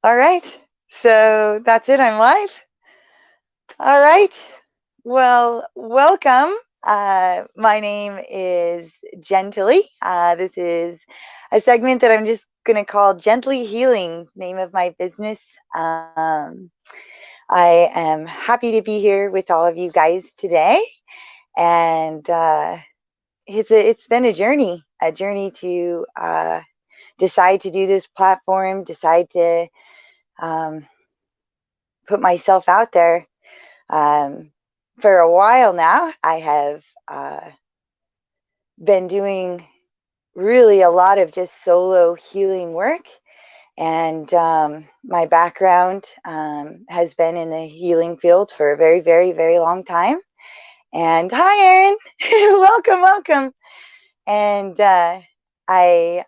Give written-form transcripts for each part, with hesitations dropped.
All right. So that's it. I'm live. All right. Well, welcome. My name is Jently. This is a segment that I'm just going to call Gently Healing, name of my business. I am happy to be here with all of you guys today. And it's been a journey to decide to do this platform, decide to um, put myself out there. Um, for a while now, I have been doing really a lot of just solo healing work. And my background has been in the healing field for a very, very, very long time. And hi, Erin. Welcome, welcome. And I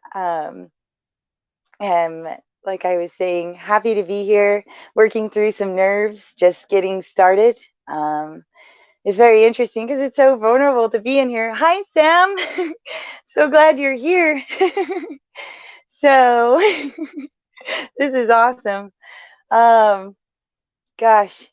am, like I was saying, happy to be here, working through some nerves, just getting started. Um, It's very interesting because it's so vulnerable to be in here. Hi, Sam. So glad you're here. So this is awesome. Um, Gosh,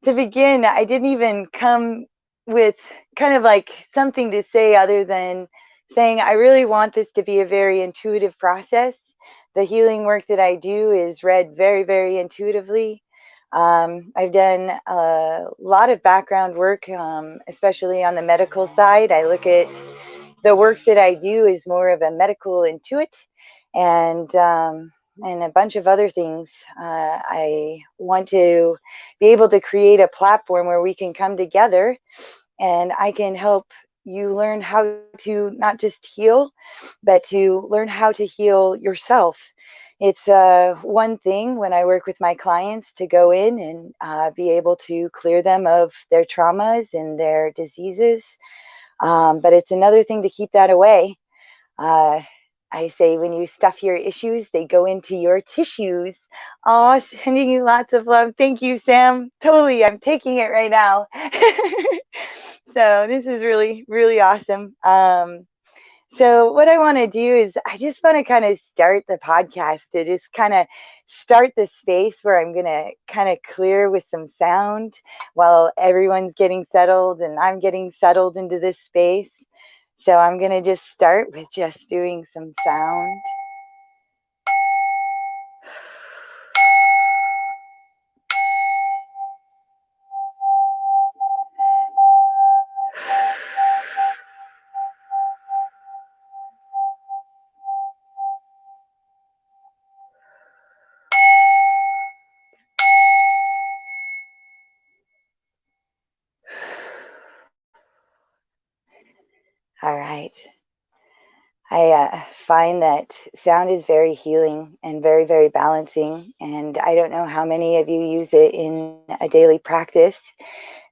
to begin, I didn't even come with kind of like something to say other than saying I really want this to be a very intuitive process. The healing work that I do is read very, very intuitively. I've done a lot of background work, especially on the medical side. I look at the work that I do is more of a medical intuit, and and a bunch of other things. I want to be able to create a platform where we can come together, and I can help you learn how to not just heal, but to learn how to heal yourself. It's one thing when I work with my clients to go in and be able to clear them of their traumas and their diseases. But it's another thing to keep that away. Uh, I say when you stuff your issues, they go into your tissues. Oh, sending you lots of love. Thank you, Sam. Totally, I'm taking it right now. So this is really, really awesome. So what I want to do is I just want to kind of start the podcast to just kind of start the space where I'm going to kind of clear with some sound while everyone's getting settled and I'm getting settled into this space. So I'm going to just start with just doing some sound. All right. I find that sound is very healing and very, very balancing. And I don't know how many of you use it in a daily practice,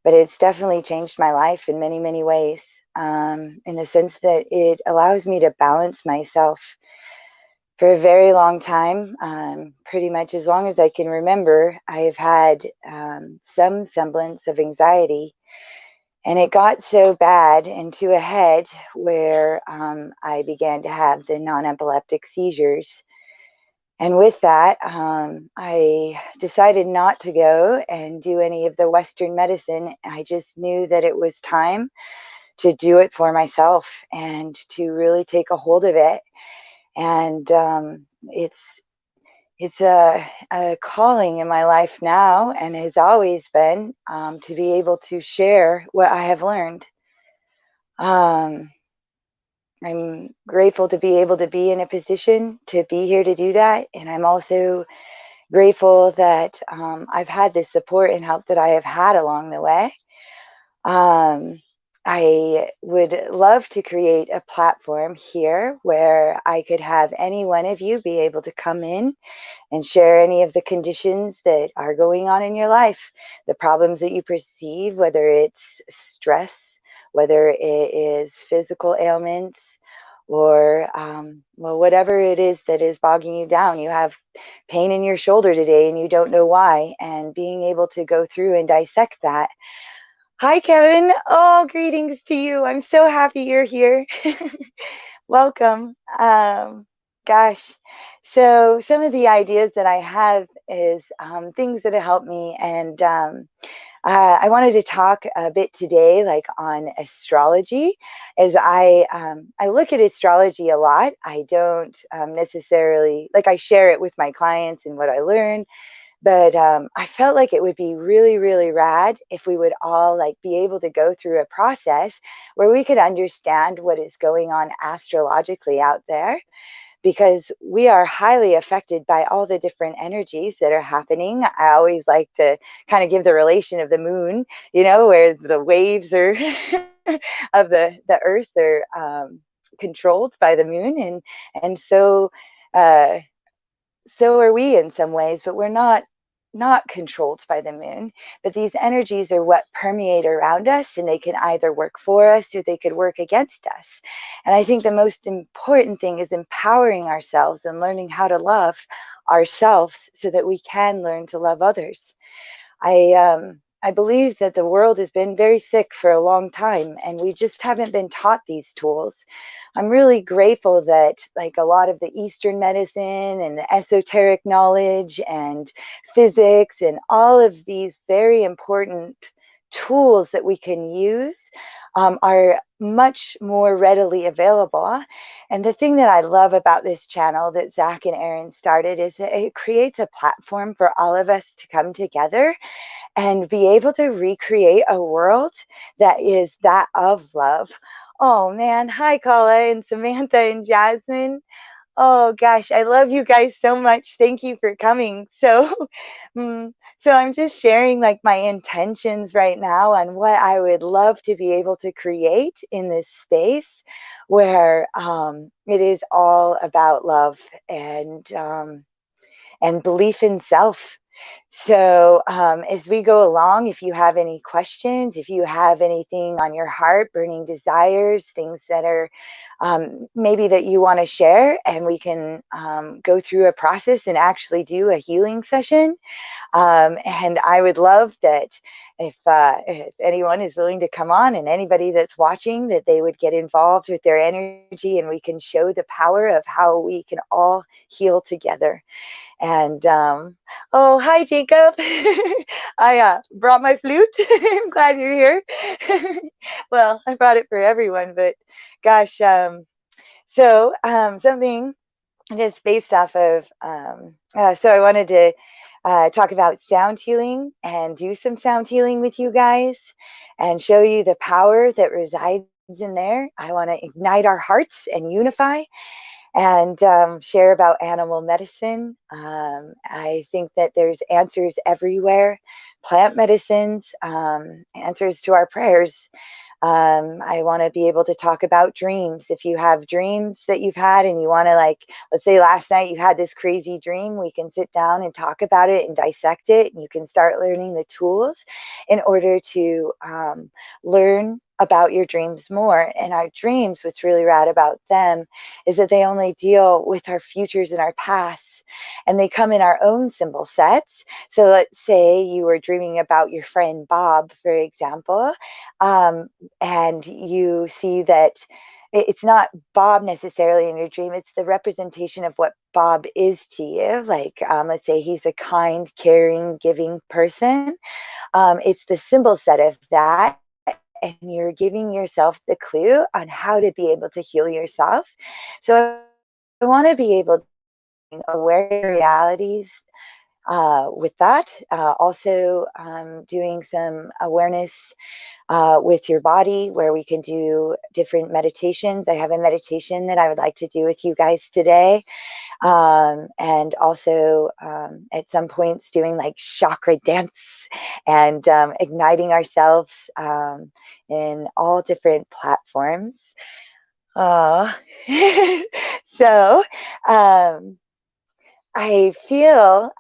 but it's definitely changed my life in many, many ways, in the sense that it allows me to balance myself. For a very long time, pretty much as long as I can remember, I've had some semblance of anxiety. And it got so bad into a head where I began to have the non epileptic seizures. And with that, I decided not to go and do any of the Western medicine. I just knew that it was time to do it for myself and to really take a hold of it. And it's a calling in my life now, and has always been, to be able to share what I have learned. Um, I'm grateful to be able to be in a position to be here to do that. And I'm also grateful that I've had the support and help that I have had along the way. Um, I would love to create a platform here where I could have any one of you be able to come in and share any of the conditions that are going on in your life, the problems that you perceive, whether it's stress, whether it is physical ailments, or well, whatever it is that is bogging you down. You have pain in your shoulder today and you don't know why, and being able to go through and dissect that. Hi, Kevin. Oh, greetings to you. I'm so happy you're here. Welcome. Gosh. So some of the ideas that I have is things that have helped me, and I wanted to talk a bit today, like on astrology, as I look at astrology a lot. I don't necessarily like I share it with my clients and what I learn, but I felt like it would be really, really rad if we would all like be able to go through a process where we could understand what is going on astrologically out there, because we are highly affected by all the different energies that are happening. I always like to kind of give the relation of the moon, where the waves are of the earth are controlled by the moon, and uh, so are we in some ways, but we're not controlled by the moon. But these energies are what permeate around us, and they can either work for us or they could work against us. And I think the most important thing is empowering ourselves and learning how to love ourselves so that we can learn to love others. I believe that the world has been very sick for a long time, and we just haven't been taught these tools. I'm really grateful that, like, a lot of the Eastern medicine and the esoteric knowledge and physics and all of these very important tools that we can use are much more readily available. And the thing that I love about this channel that Zach and Aaron started is that it creates a platform for all of us to come together and be able to recreate a world that is that of love. Oh man, hi Carla and Samantha and Jasmine. Oh gosh, I love you guys so much. Thank you for coming. So, so I'm just sharing like my intentions right now on what I would love to be able to create in this space where it is all about love and belief in self. So, as we go along, if you have any questions, if you have anything on your heart, burning desires, things that are maybe that you want to share, and we can go through a process and actually do a healing session. And I would love that if anyone is willing to come on, and anybody that's watching, that they would get involved with their energy, and we can show the power of how we can all heal together. And oh, hi, Jacob. I brought my flute. I'm glad you're here. Well, I brought it for everyone, but gosh, something just based off of, so I wanted to talk about sound healing and do some sound healing with you guys and show you the power that resides in there. I want to ignite our hearts and unify and share about animal medicine. I think that there's answers everywhere, plant medicines, answers to our prayers. I want to be able to talk about dreams. If you have dreams that you've had and you want to, like, let's say last night you had this crazy dream, we can sit down and talk about it and dissect it. And you can start learning the tools in order to learn about your dreams more. And our dreams, what's really rad about them is that they only deal with our futures and our pasts, and they come in our own symbol sets. So let's say you were dreaming about your friend Bob, for example, and you see that it's not Bob necessarily in your dream, it's the representation of what Bob is to you. Like, let's say he's a kind, caring, giving person. It's the symbol set of that, and you're giving yourself the clue on how to be able to heal yourself. So I want to be able to aware realities with that. Also, doing some awareness with your body, where we can do different meditations. I have a meditation that I would like to do with you guys today. And also at some points doing like chakra dance and igniting ourselves in all different platforms. Uh, so I feel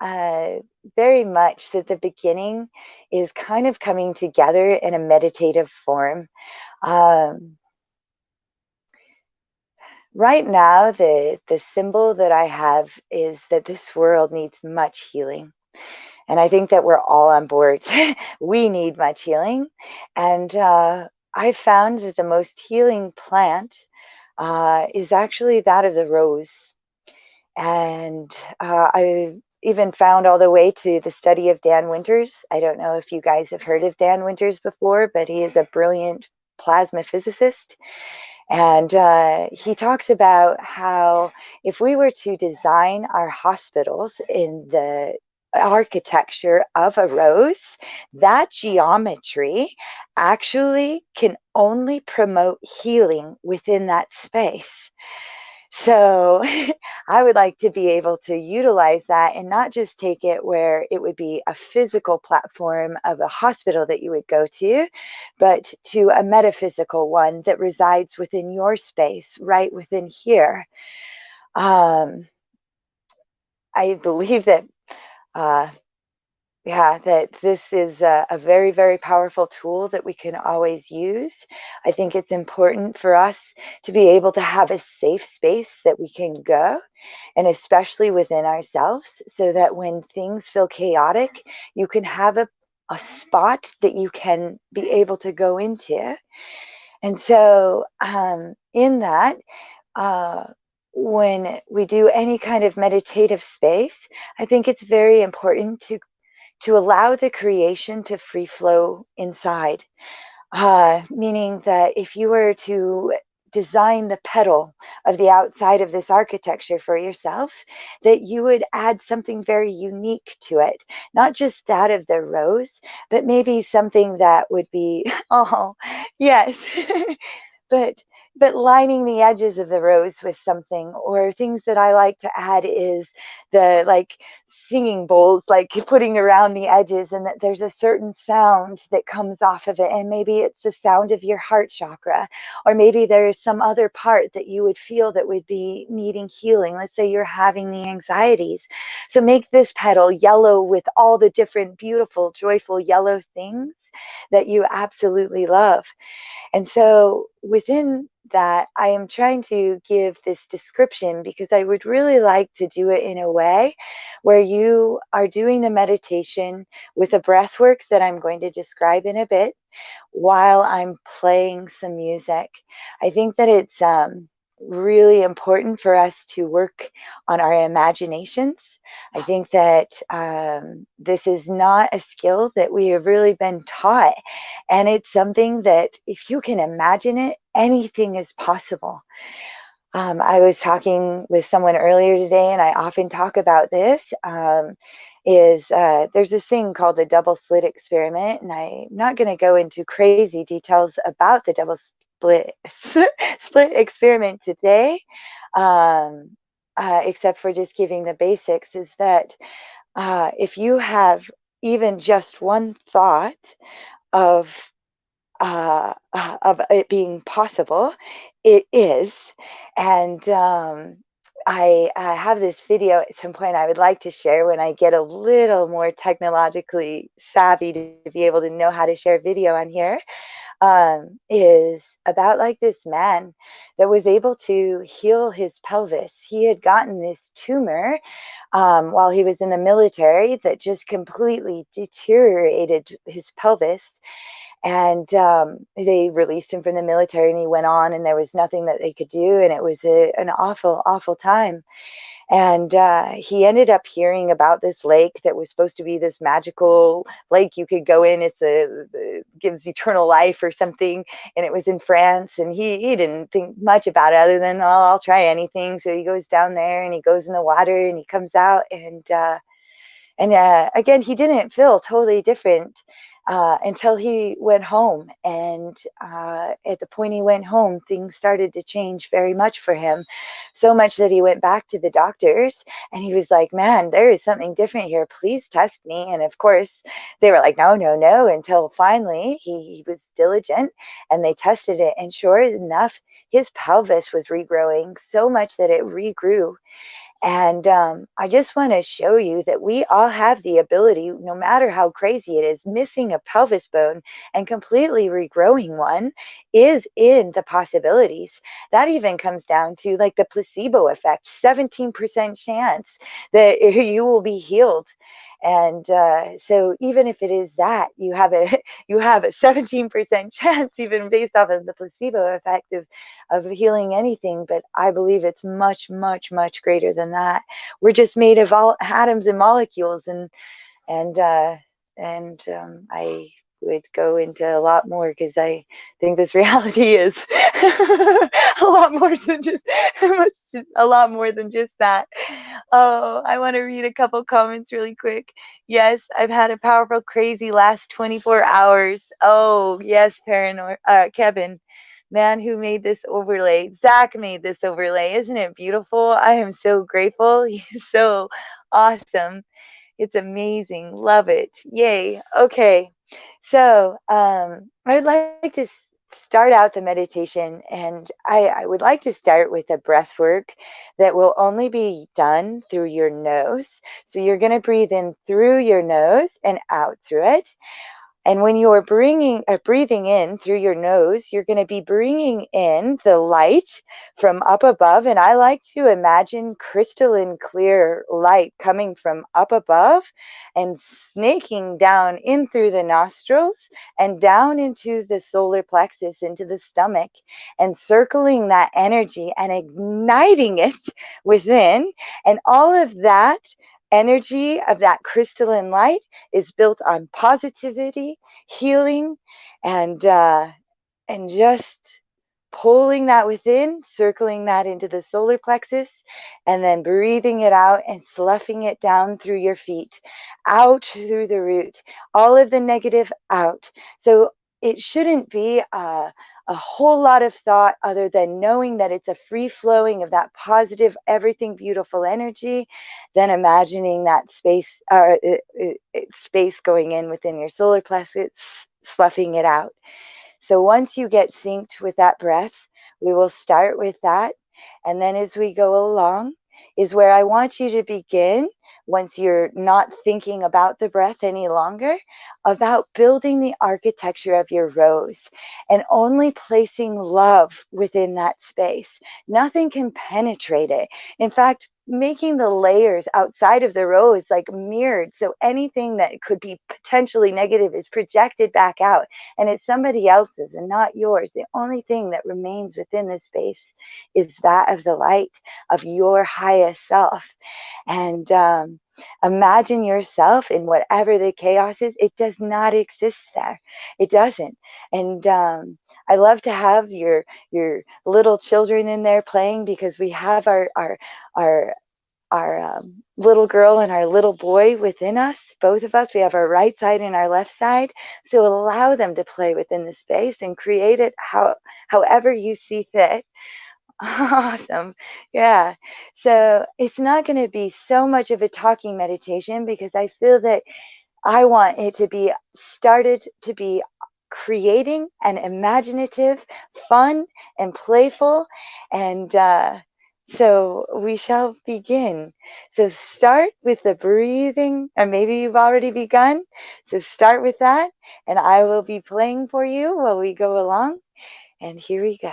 very much that the beginning is kind of coming together in a meditative form. Um, right now, the symbol that I have is that this world needs much healing. And I think that we're all on board. We need much healing. And I found that the most healing plant is actually that of the rose. And I even found all the way to the study of Dan Winters. I don't know if you guys have heard of Dan Winters before, but he is a brilliant plasma physicist. And he talks about how if we were to design our hospitals in the architecture of a rose, that geometry actually can only promote healing within that space. So I would like to be able to utilize that and not just take it where it would be a physical platform of a hospital that you would go to, but to a metaphysical one that resides within your space, right within here. Um, I believe that uh, yeah, that this is a very, very powerful tool that we can always use. I think it's important for us to be able to have a safe space that we can go, and especially within ourselves, so that when things feel chaotic, you can have a spot that you can be able to go into. And so, in that, uh, when we do any kind of meditative space, I think it's very important to allow the creation to free flow inside. Meaning that if you were to design the petal of the outside of this architecture for yourself, that you would add something very unique to it, not just that of the rose, but maybe something that would be, oh, yes, but lining the edges of the rose with something, or things that I like to add is the like singing bowls, like putting around the edges, and that there's a certain sound that comes off of it, and maybe it's the sound of your heart chakra, or maybe there's some other part that you would feel that would be needing healing. Let's say you're having the anxieties, so make this petal yellow with all the different beautiful joyful yellow things that you absolutely love. And so within that, I am trying to give this description because I would really like to do it in a way where you are doing the meditation with a breath work that I'm going to describe in a bit while I'm playing some music. I think that it's really important for us to work on our imaginations. I think that this is not a skill that we have really been taught. And it's something that if you can imagine it, anything is possible. I was talking with someone earlier today, and I often talk about this. There's this thing called the double slit experiment, and I'm not going to go into crazy details about the double split split experiment today, except for just giving the basics. Is that if you have even just one thought of of it being possible, it is. And I have this video at some point I would like to share when I get a little more technologically savvy to be able to know how to share video on here. Is about like this man that was able to heal his pelvis. He had gotten this tumor while he was in the military that just completely deteriorated his pelvis, and they released him from the military, and he went on, and there was nothing that they could do, and it was an awful, awful time. And he ended up hearing about this lake that was supposed to be this magical lake you could go in. It gives eternal life or something, and it was in France. And he didn't think much about it other than, oh, I'll try anything. So he goes down there, and he goes in the water, and he comes out, and again, he didn't feel totally different until he went home. And at the point he went home, things started to change very much for him. So much that he went back to the doctors, and he was like, man, there is something different here. Please test me. And of course, they were like, no, no, no, until finally he was diligent, and they tested it. And sure enough, his pelvis was regrowing so much that it regrew. And I just want to show you that we all have the ability, no matter how crazy it is, missing a pelvis bone and completely regrowing one is in the possibilities. That even comes down to like the placebo effect, 17% chance that you will be healed. And so even if it is that, you have a 17% chance, even based off of the placebo effect of healing anything. But I believe it's much, much, much greater than than that. We're just made of all atoms and molecules, and uh, and I would go into a lot more because I think this reality is a lot more than just a lot more than just that. Oh, I want to read a couple comments really quick. Yes, I've had a powerful, crazy last 24 hours. Oh, yes, Kevin. Man who made this overlay. Zach made this overlay. Isn't it beautiful? I am so grateful. He's so awesome. It's amazing. Love it. Yay. Okay. So I would like to start out the meditation, and I would like to start with a breath work that will only be done through your nose. So you're going to breathe in through your nose and out through it. And when you're breathing in through your nose, you're going to be bringing in the light from up above. And I like to imagine crystalline clear light coming from up above and snaking down in through the nostrils and down into the solar plexus, into the stomach, and circling that energy and igniting it within. And all of that energy of that crystalline light is built on positivity, healing, and just pulling that within, circling that into the solar plexus, and then breathing it out and sloughing it down through your feet, out through the root, all of the negative out. So it shouldn't be a whole lot of thought other than knowing that it's a free flowing of that positive, everything beautiful energy, then imagining that space going in within your solar plexus, sloughing it out. So once you get synced with that breath, we will start with that. And then as we go along, is where I want you to begin, once you're not thinking about the breath any longer, about building the architecture of your rose and only placing love within that space. Nothing can penetrate it. In fact, making the layers outside of the rose like mirrored, so anything that could be potentially negative is projected back out, and it's somebody else's and not yours. The only thing that remains within this space is that of the light of your highest self. And imagine yourself in whatever the chaos is. It does not exist there. It doesn't. And I love to have your little children in there playing, because we have our little girl and our little boy within us, both of us. We have our right side and our left side. So allow them to play within the space and create it however you see fit. Awesome. Yeah. So it's not going to be so much of a talking meditation, because I feel that I want it to be started to be creating and imaginative, fun and playful. And so we shall begin. So start with the breathing, and maybe you've already begun. So start with that, and I will be playing for you while we go along. And here we go.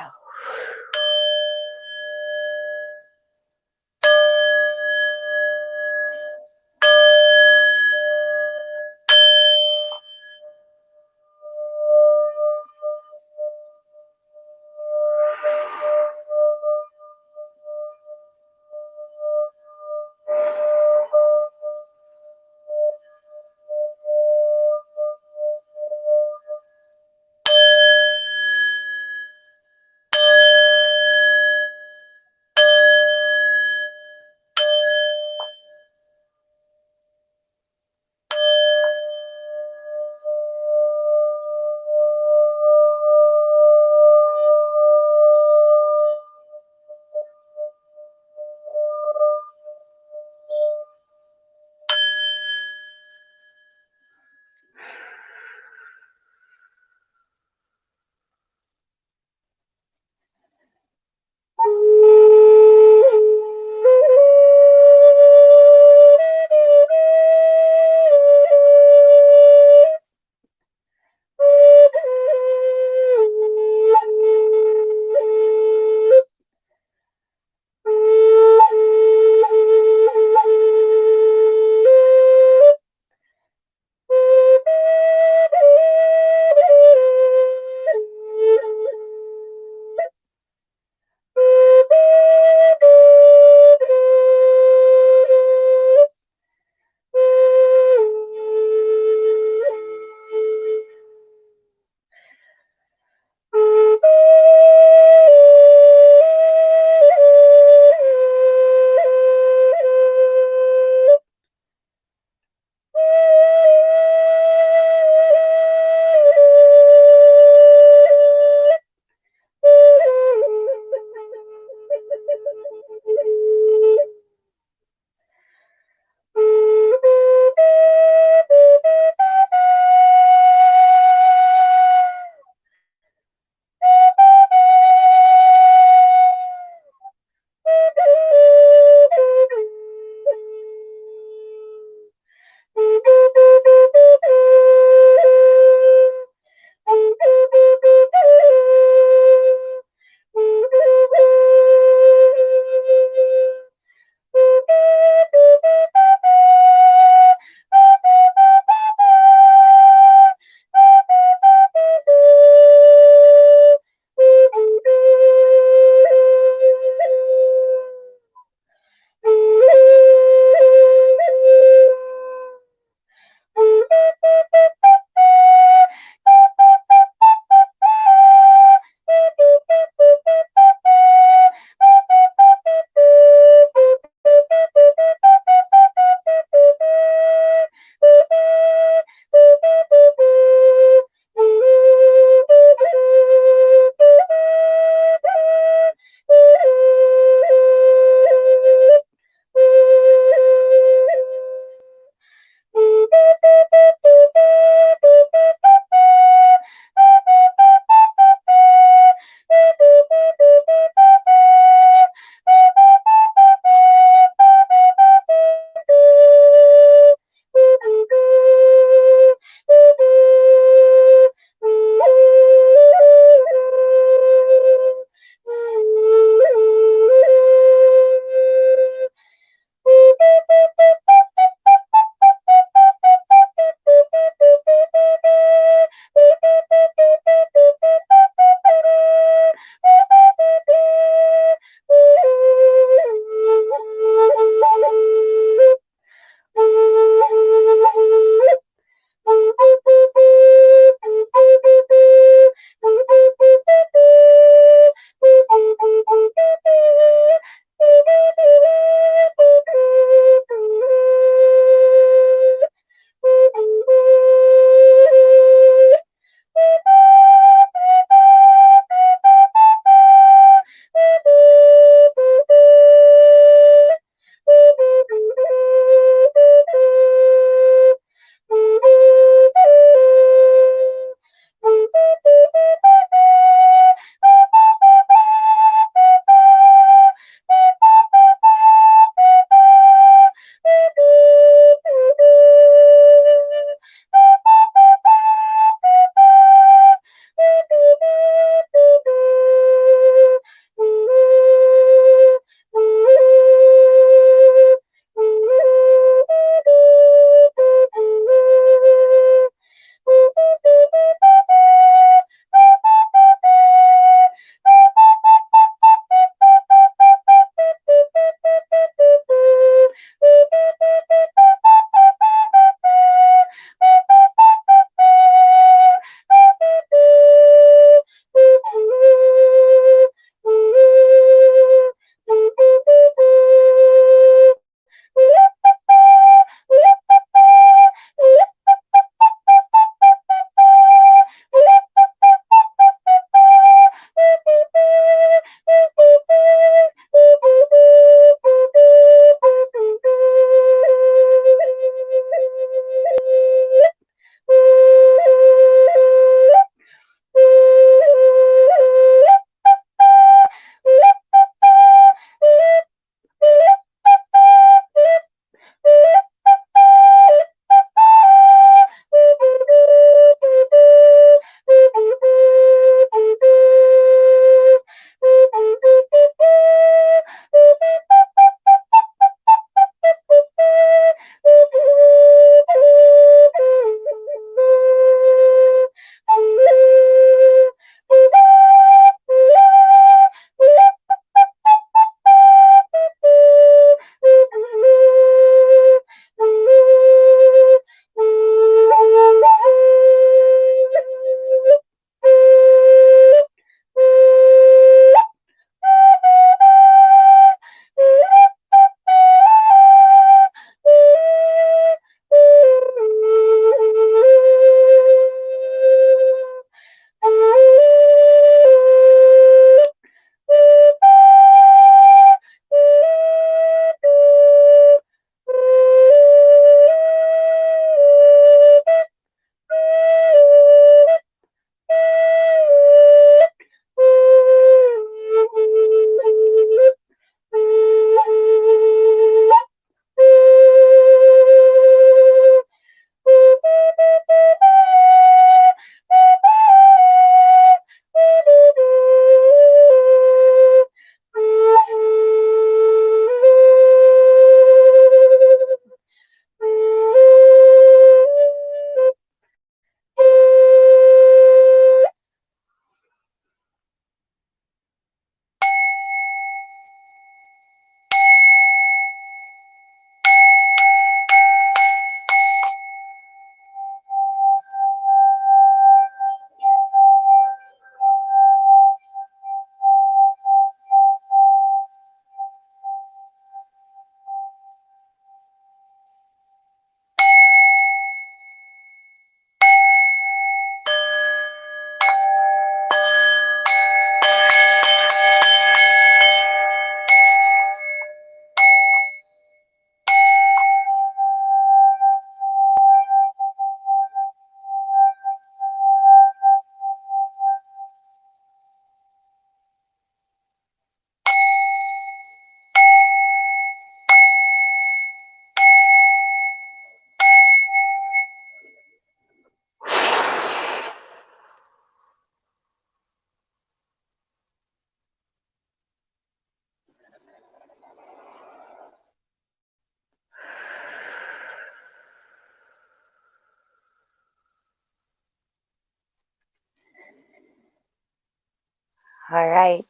All right.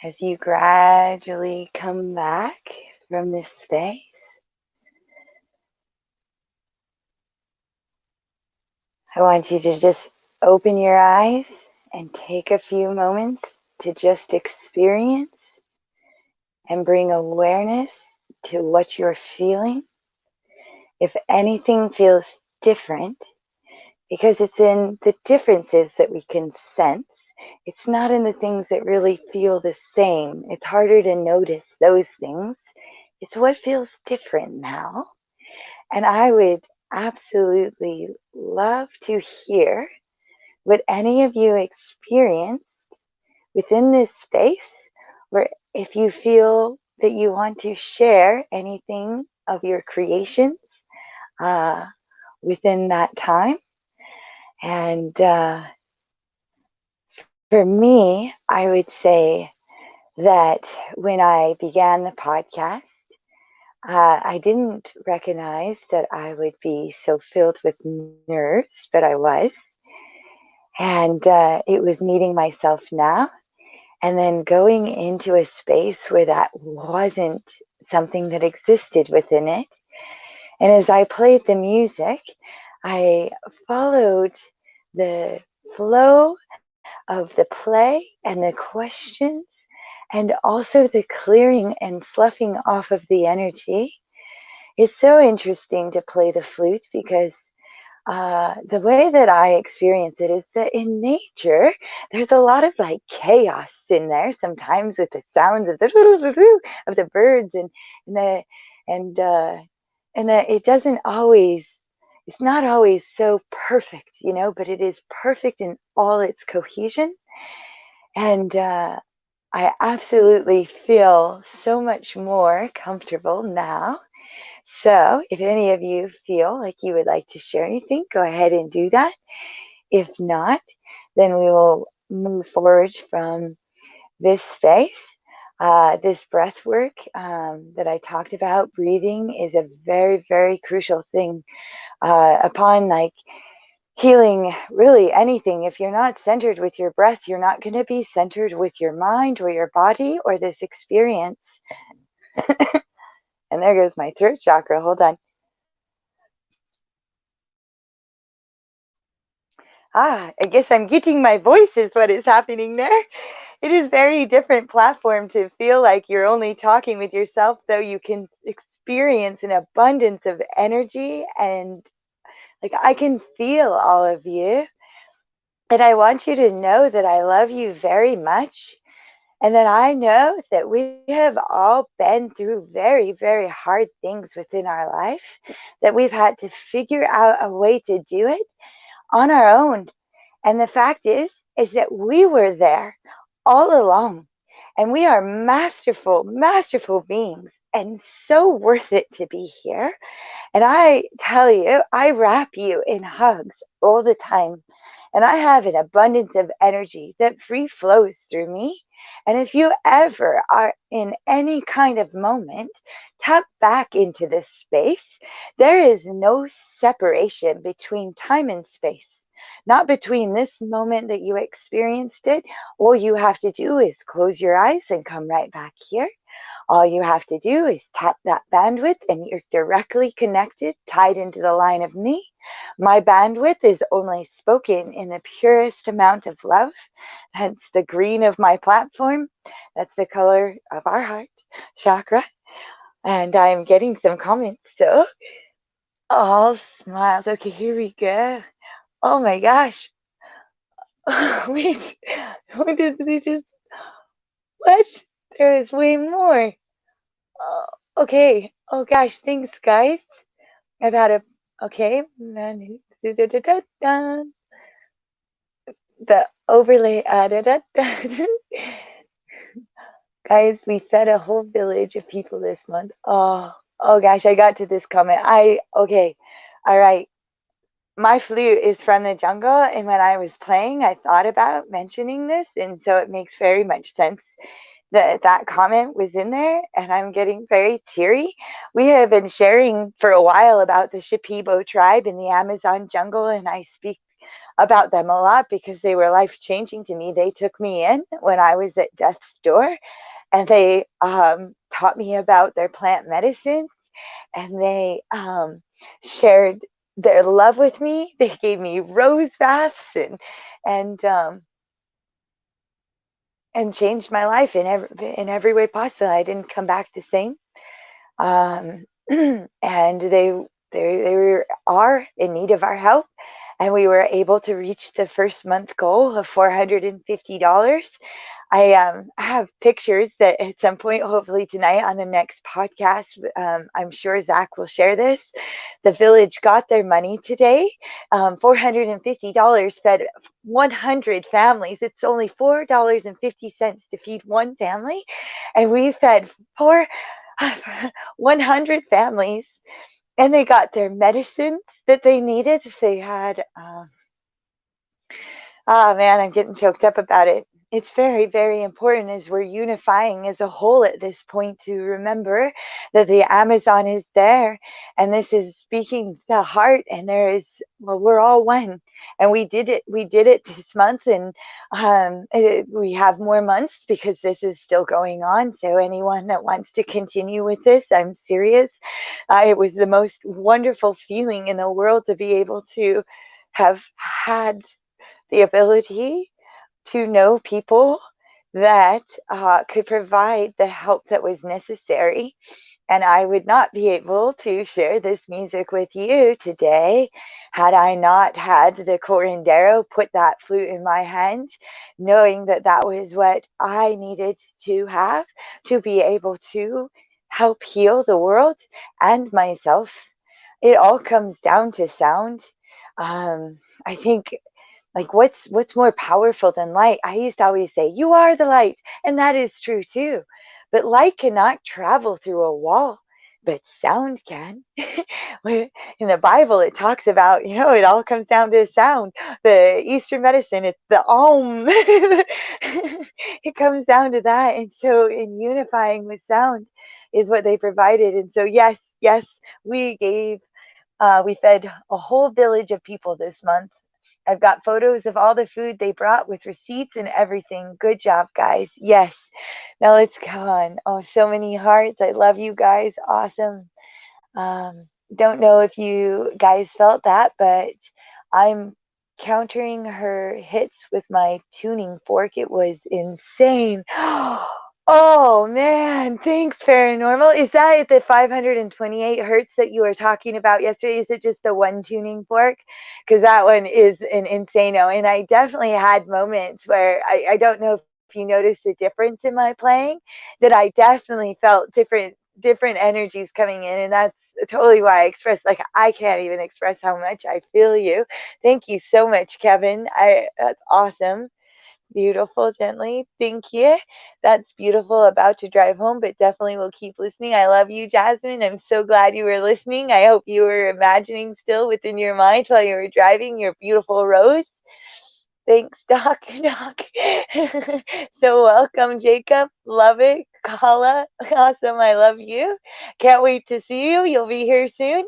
As you gradually come back from this space, I want you to just open your eyes and take a few moments to just experience and bring awareness to what you're feeling. If anything feels different, because it's in the differences that we can sense. It's not in the things that really feel the same. It's harder to notice those things. It's what feels different now. And I would absolutely love to hear what any of you experienced within this space, or if you feel that you want to share anything of your creations uh, within that time. And for me, I would say that when I began the podcast, I didn't recognize that I would be so filled with nerves, but I was. And it was meeting myself now and then going into a space where that wasn't something that existed within it. And as I played the music, I followed the flow of the play and the questions, and also the clearing and sloughing off of the energy. It's so interesting to play the flute because the way that I experience it is that in nature, there's a lot of like chaos in there. Sometimes with the sounds of the birds and the and uh, and that it doesn't always. It's not always so perfect, but it is perfect in all its cohesion. And I absolutely feel so much more comfortable now. So, if any of you feel like you would like to share anything, go ahead and do that. If not, then we will move forward from this space. This breath work that I talked about, breathing, is a very, very crucial thing upon like healing really anything. If you're not centered with your breath, you're not going to be centered with your mind or your body or this experience. And there goes my throat chakra. Hold on. I guess I'm getting my voice is what is happening there. It is very different platform to feel like you're only talking with yourself, though you can experience an abundance of energy, and like I can feel all of you. And I want you to know that I love you very much. And that I know that we have all been through very, very hard things within our life, that we've had to figure out a way to do it on our own. And the fact is that we were there all along. And we are masterful, masterful beings, and so worth it to be here. And I tell you, I wrap you in hugs all the time. And I have an abundance of energy that free flows through me. And if you ever are in any kind of moment, tap back into this space. There is no separation between time and space, not between this moment that you experienced it. All you have to do is close your eyes and come right back here. All you have to do is tap that bandwidth and you're directly connected, tied into the line of me. My bandwidth is only spoken in the purest amount of love. Hence the green of my platform. That's the color of our heart chakra. And I'm getting some comments. So all smiles. Okay, here we go. Oh my gosh. Wait, what did they just, what? There is way more. Oh, okay. Oh gosh, thanks guys. I've had a, okay. The overlay, guys, we fed a whole village of people this month. Oh gosh, I got to this comment. Okay. All right. My flute is from the jungle, and when I was playing, I thought about mentioning this, and so it makes very much sense that comment was in there, and I'm getting very teary. We have been sharing for a while about the Shipibo tribe in the Amazon jungle, and I speak about them a lot because they were life changing to me. They took me in when I was at death's door, and they taught me about their plant medicines, and they shared their love with me. They gave me rose baths and um, and changed my life in every way possible. I didn't come back the same. Um, and they were, are in need of our help. And we were able to reach the first month goal of $450. I have pictures that at some point, hopefully tonight on the next podcast, I'm sure Zach will share this. The village got their money today. $450 fed 100 families. It's only $4.50 to feed one family. And we fed 100 families, and they got their medicines that they needed. They had oh man, I'm getting choked up about it. It's very, very important as we're unifying as a whole at this point to remember that the Amazon is there, and this is speaking the heart, and there is, well, we're all one, and we did it. We did it this month, and we have more months because this is still going on. So anyone that wants to continue with this, I'm serious. It was the most wonderful feeling in the world to be able to have had the ability to know people that could provide the help that was necessary. And I would not be able to share this music with you today had I not had the curandero put that flute in my hands, knowing that that was what I needed to have to be able to help heal the world and myself. It all comes down to sound. I think, like, what's more powerful than light? I used to always say, you are the light, and that is true too. But light cannot travel through a wall, but sound can. In the Bible, it talks about, it all comes down to sound. The Eastern medicine, it's the om. It comes down to that. And so in unifying with sound is what they provided. And so yes, yes, we gave we fed a whole village of people this month. I've got photos of all the food they brought with receipts and everything. Good job, guys. Yes. Now let's go on. Oh, so many hearts. I love you guys. Awesome. Don't know if you guys felt that, but I'm countering her hits with my tuning fork. It was insane. Oh man, thanks, Paranormal. Is that at the 528 hertz that you were talking about yesterday? Is it just the one tuning fork? Because that one is an insano. And I definitely had moments where I don't know if you noticed the difference in my playing, that I definitely felt different energies coming in, and that's totally why I express, like, I can't even express how much I feel you. Thank you so much, Kevin. That's awesome. Beautiful, Gently. Thank you. That's beautiful. About to drive home, but definitely will keep listening. I love you, Jasmine. I'm so glad you were listening. I hope you were imagining still within your mind while you were driving your beautiful Rose. Thanks, Doc. Doc. So welcome, Jacob. Love it. Kala. Awesome. I love you. Can't wait to see you. You'll be here soon.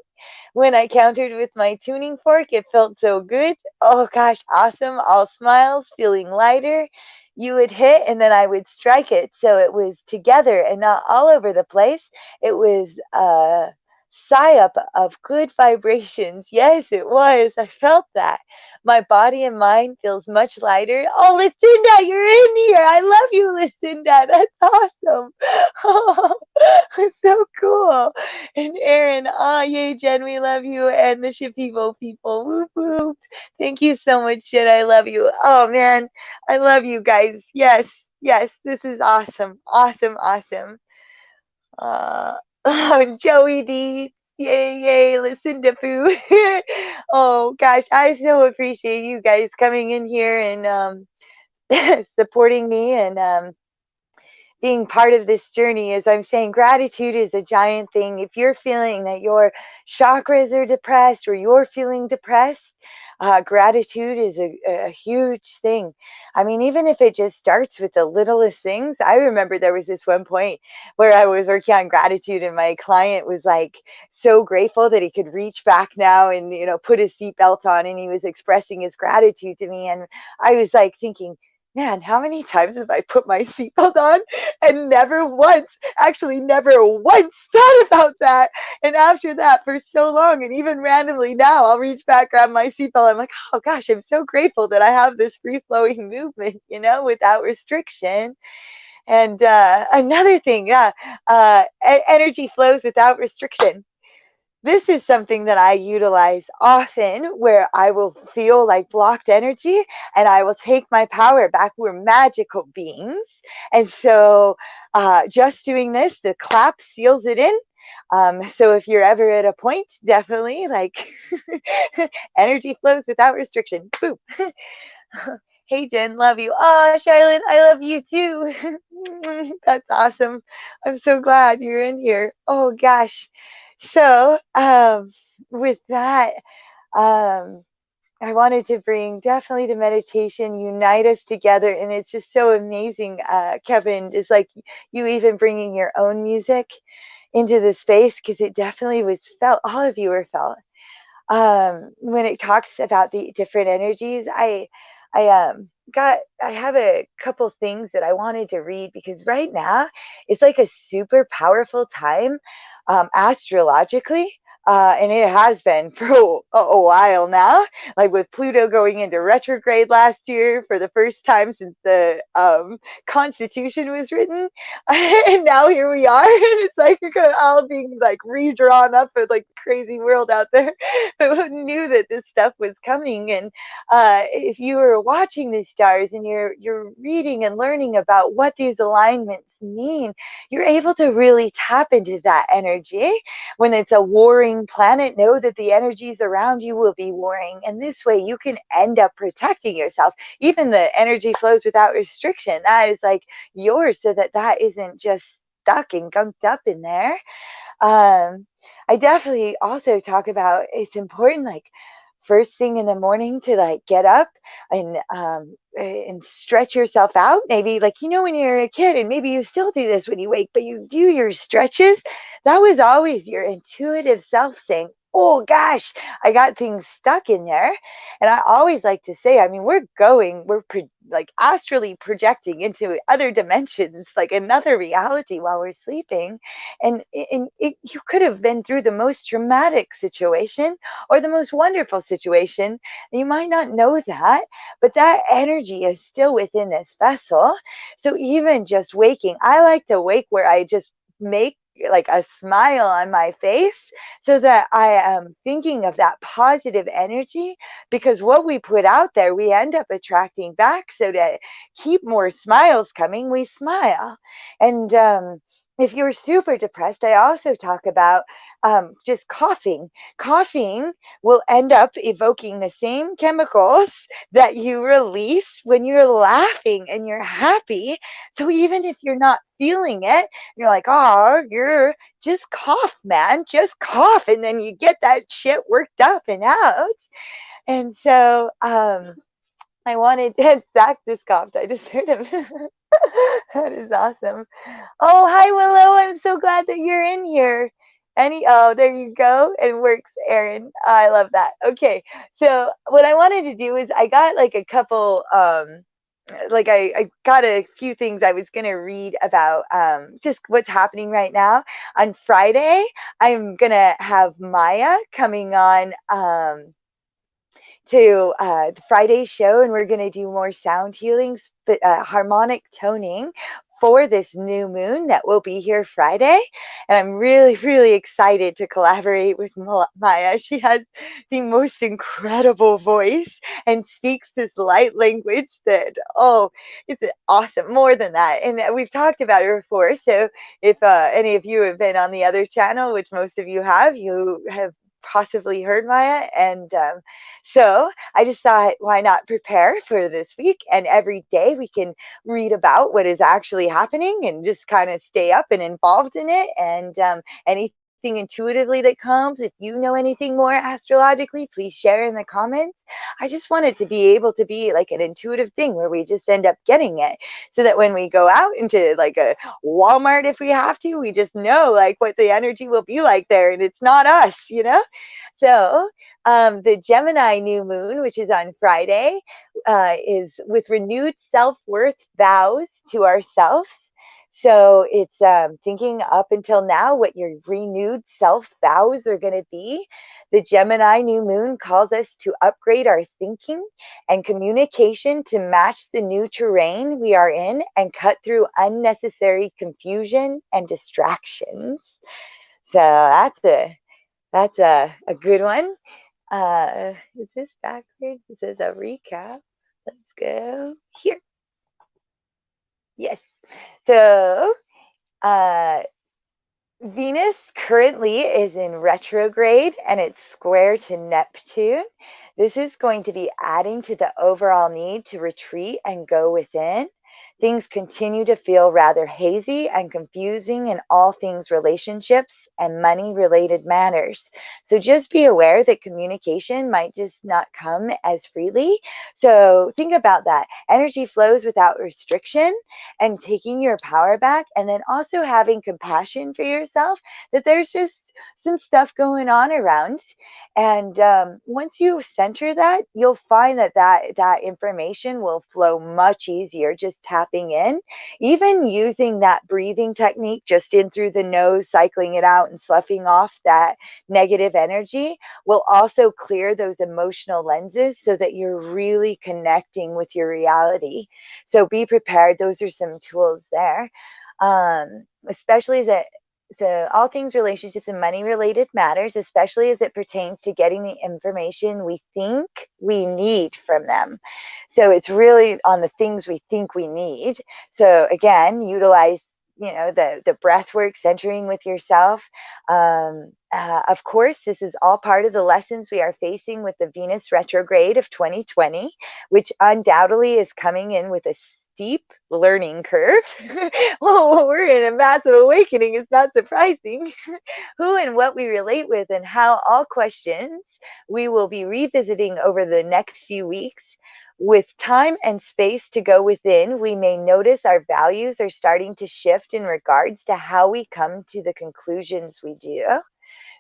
When I countered with my tuning fork, it felt so good. Oh gosh, awesome. All smiles, feeling lighter. You would hit and then I would strike it. So it was together and not all over the place. It was a psyop of good vibrations. Yes, it was. I felt that. My body and mind feels much lighter. Oh, Lucinda, you're in here. I love you, Lucinda. That's awesome. Oh, it's so cool. And Aaron, yay, Jen, we love you. And the Shipibo people, whoop, whoop. Thank you so much, Jen. I love you. Oh, man, I love you guys. Yes, yes, this is awesome. Awesome, awesome. Joey D. Yay, yay, listen to Pooh. Oh, gosh, I so appreciate you guys coming in here and supporting me and being part of this journey is I'm saying gratitude is a giant thing. If you're feeling that your chakras are depressed or you're feeling depressed, gratitude is a huge thing. I mean, even if it just starts with the littlest things. I remember there was this one point where I was working on gratitude, and my client was like so grateful that he could reach back now and, put his seatbelt on, and he was expressing his gratitude to me. And I was like thinking, man, how many times have I put my seatbelt on and never once thought about that? And after that, for so long, and even randomly now, I'll reach back, grab my seatbelt. I'm like, oh gosh, I'm so grateful that I have this free flowing movement, without restriction. And another thing, yeah, energy flows without restriction. This is something that I utilize often, where I will feel like blocked energy and I will take my power back. We're magical beings. And so just doing this, the clap seals it in. So if you're ever at a point, definitely like energy flows without restriction. Boom. Hey, Jen, love you. Oh, Charlotte, I love you too. That's awesome. I'm so glad you're in here. Oh, gosh. So, with that, um, I wanted to bring definitely the meditation, unite us together. And it's just so amazing, Kevin, just like you even bringing your own music into the space, because it definitely was felt. All of you were felt. When it talks about the different energies, I have a couple things that I wanted to read, because right now it's like a super powerful time, astrologically. And it has been for a while now, like with Pluto going into retrograde last year for the first time since the Constitution was written. And now here we are, and it's like all being like redrawn up for like crazy world out there. Who knew that this stuff was coming? And if you were watching the stars and you're reading and learning about what these alignments mean, you're able to really tap into that energy. When it's a warring planet, know that the energies around you will be warring, and this way you can end up protecting yourself. Even the energy flows without restriction. That is like yours, so that isn't just stuck and gunked up in there. I definitely also talk about it's important, like first thing in the morning, to like get up and stretch yourself out. Maybe like, when you're a kid, and maybe you still do this when you wake, but you do your stretches. That was always your intuitive self saying, oh gosh, I got things stuck in there. And I always like to say, I mean, like astrally projecting into other dimensions, like another reality while we're sleeping. You could have been through the most traumatic situation or the most wonderful situation. You might not know that, but that energy is still within this vessel. So even just waking, I like to wake where I just make like a smile on my face, so that I am thinking of that positive energy, because what we put out there, we end up attracting back. So to keep more smiles coming, we smile. And if you're super depressed, I also talk about just coughing. Coughing will end up evoking the same chemicals that you release when you're laughing and you're happy. So even if you're not feeling it, you're like, oh, you're just cough, man, just cough. And then you get that shit worked up and out. And so I wanted, Zach just coughed. I just heard him. That is awesome. Oh, hi, Willow. I'm so glad that you're in here. Oh, there you go. It works, Erin. I love that. Okay. So what I wanted to do is I got like a couple, like I got a few things I was going to read about just what's happening right now. On Friday, I'm going to have Maya coming on to the Friday show, and we're going to do more sound healings, but harmonic toning for this new moon that will be here Friday. And I'm really, really excited to collaborate with Maya. She has the most incredible voice and speaks this light language that, oh, it's awesome. More than that. And we've talked about her before. So if any of you have been on the other channel, which most of you have possibly heard, Maya. And so I just thought, why not prepare for this week? And every day we can read about what is actually happening and just kind of stay up and involved in it. And anything intuitively that comes, if you know anything more astrologically, please share in the comments. I just want it to be able to be like an intuitive thing where we just end up getting it, so that when we go out into like a Walmart, if we have to, we just know like what the energy will be like there, and it's not us, you know? So the Gemini new moon, which is on Friday, is with renewed self-worth vows to ourselves. So it's thinking up until now what your renewed self vows are going to be. The Gemini new moon calls us to upgrade our thinking and communication to match the new terrain we are in and cut through unnecessary confusion and distractions. So that's a good one. Is this backwards? This is a recap. Let's go here. Yes. So uh, Venus currently is in retrograde and it's square to Neptune. This is going to be adding to the overall need to retreat and go within. Things continue to feel rather hazy and confusing in all things relationships and money related matters. So just be aware that communication might just not come as freely. So think about that. Energy flows without restriction, and taking your power back, and then also having compassion for yourself, that there's just some stuff going on around. And once you center that, you'll find that information will flow much easier just tapping in. Even using that breathing technique, just in through the nose, cycling it out and sloughing off that negative energy, will also clear those emotional lenses so that you're really connecting with your reality. So be prepared. Those are some tools there. Especially that, so all things relationships and money related matters, especially as it pertains to getting the information we think we need from them. So it's really on the things we think we need. So again, utilize, the breath work, centering with yourself. Of course, this is all part of the lessons we are facing with the Venus retrograde of 2020, which undoubtedly is coming in with a steep learning curve. Well, we're in a massive awakening. It's not surprising. Who and what we relate with, and how, all questions we will be revisiting over the next few weeks. With time and space to go within, we may notice our values are starting to shift in regards to how we come to the conclusions we do.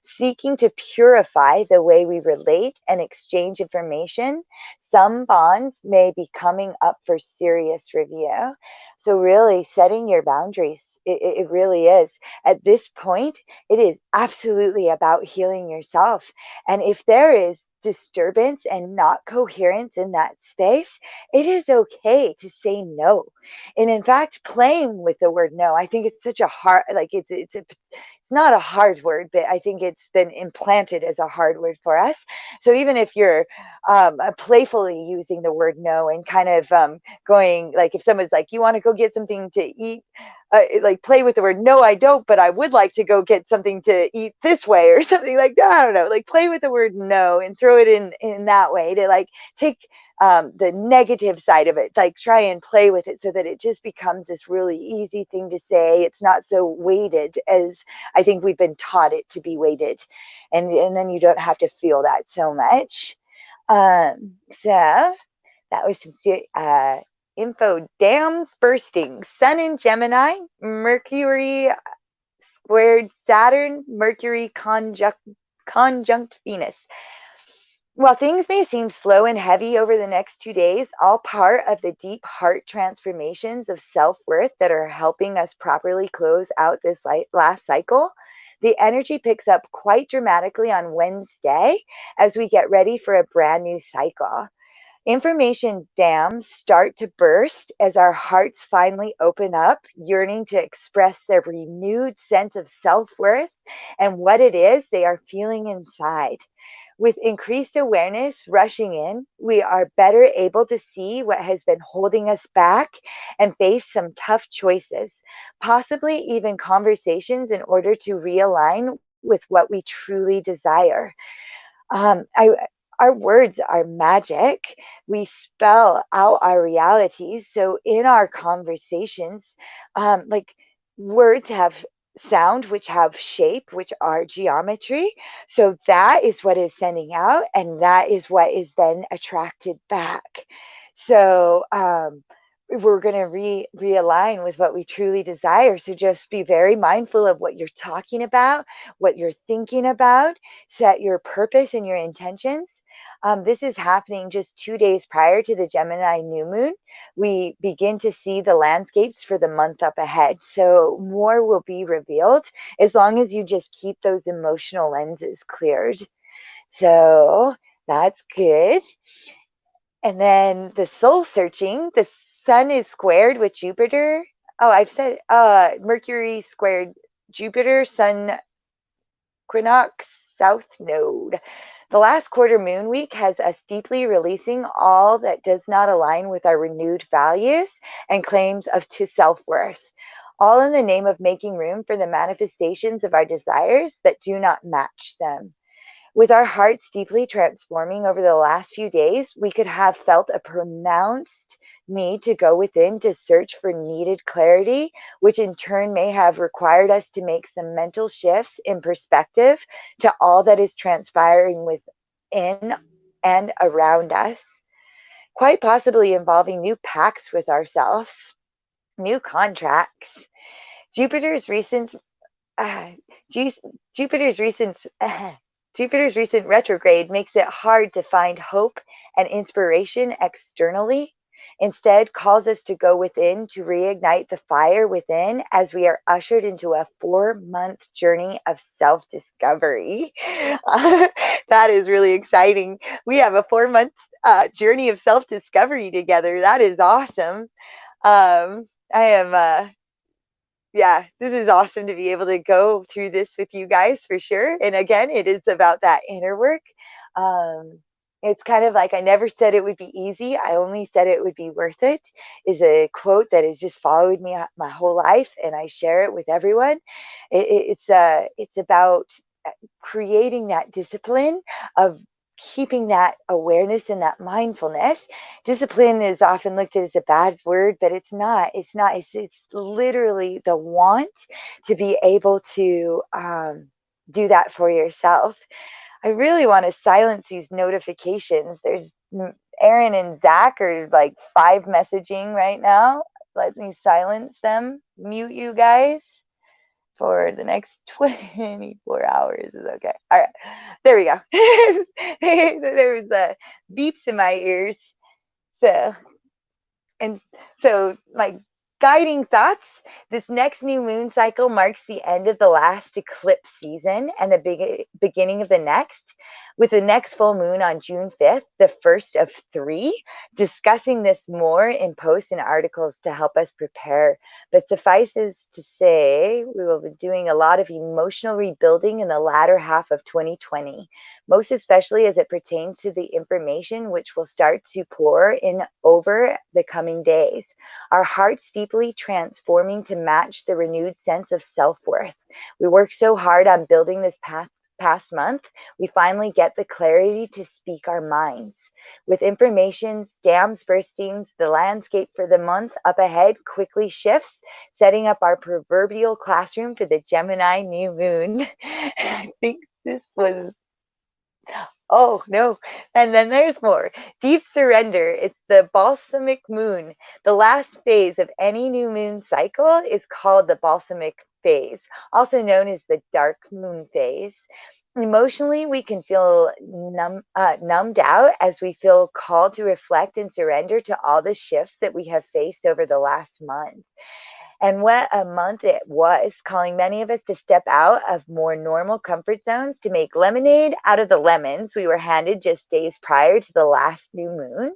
Seeking to purify the way we relate and exchange information, some bonds may be coming up for serious review. So really setting your boundaries, it really is. At this point, it is absolutely about healing yourself. And if there is disturbance and not coherence in that space, it is okay to say no. And in fact, playing with the word no, I think it's such a hard, like it's not a hard word, but I think it's been implanted as a hard word for us. So even if you're playfully using the word no and kind of going, like if someone's like, you want to go get something to eat, like play with the word no, I don't, but I would like to go get something to eat this way or something like that. I don't know, like play with the word no and throw it in that way to like take the negative side of it, like try and play with it so that it just becomes this really easy thing to say. It's not so weighted as I think we've been taught it to be weighted. And then you don't have to feel that so much. So that was some info. Dams bursting. Sun in Gemini, Mercury squared Saturn, Mercury conjunct Venus. While things may seem slow and heavy over the next 2 days, all part of the deep heart transformations of self-worth that are helping us properly close out this last cycle, the energy picks up quite dramatically on Wednesday as we get ready for a brand new cycle. Information dams start to burst as our hearts finally open up, yearning to express their renewed sense of self-worth and what it is they are feeling inside. With increased awareness rushing in, we are better able to see what has been holding us back and face some tough choices, possibly even conversations in order to realign with what we truly desire. I Our words are magic. We spell out our realities. So in our conversations, like words have sound, which have shape, which are geometry. So that is what is sending out, and that is what is then attracted back. So we're going to realign with what we truly desire. So just be very mindful of what you're talking about, what you're thinking about. Set your purpose and your intentions. This is happening just 2 days prior to the Gemini new moon. We begin to see the landscapes for the month up ahead. So more will be revealed as long as you just keep those emotional lenses cleared. So that's good. And then the soul searching, the sun is squared with Jupiter. Oh, I've said Mercury squared Jupiter, sun equinox, south node. The last quarter moon week has us deeply releasing all that does not align with our renewed values and claims of to self-worth, all in the name of making room for the manifestations of our desires that do not match them. With our hearts deeply transforming over the last few days, we could have felt a pronounced need to go within to search for needed clarity, which in turn may have required us to make some mental shifts in perspective to all that is transpiring within and around us, quite possibly involving new pacts with ourselves, new contracts. Jupiter's recent uh, Jupiter's recent Jupiter's recent retrograde makes it hard to find hope and inspiration externally. Instead, calls us to go within to reignite the fire within as we are ushered into a 4-month journey of self-discovery. That is really exciting. We have a 4-month journey of self-discovery together. That is awesome. I am Yeah, this is awesome to be able to go through this with you guys for sure. And again, it is about that inner work. Um, it's kind of like I never said it would be easy. I only said it would be worth it, is a quote that has just followed me my whole life, and I share it with everyone. It's about creating that discipline of keeping that awareness and that mindfulness. Discipline is often looked at as a bad word, but it's not. It's literally the want to be able to do that for yourself. I really want to silence these notifications. There's Aaron and Zach are like 5 messaging right now. Let me silence them, mute you guys for the next 24 hours is okay. All right. There we go. There was beeps in my ears. So, and so my guiding thoughts, this next new moon cycle marks the end of the last eclipse season and the beginning of the next, with the next full moon on June 5th, the first of 3. Discussing this more in posts and articles to help us prepare. But suffices to say, we will be doing a lot of emotional rebuilding in the latter half of 2020, most especially as it pertains to the information which will start to pour in over the coming days. Our hearts deeply transforming to match the renewed sense of self-worth. We worked so hard on building this past month, we finally get the clarity to speak our minds. With information's dams bursting, the landscape for the month up ahead quickly shifts, setting up our proverbial classroom for the Gemini new moon. I think this was Oh, no. And then there's more. Deep surrender. It's the balsamic moon. The last phase of any new moon cycle is called the balsamic phase, also known as the dark moon phase. Emotionally, we can feel numbed out as we feel called to reflect and surrender to all the shifts that we have faced over the last month. And what a month it was, calling many of us to step out of more normal comfort zones to make lemonade out of the lemons we were handed just days prior to the last new moon.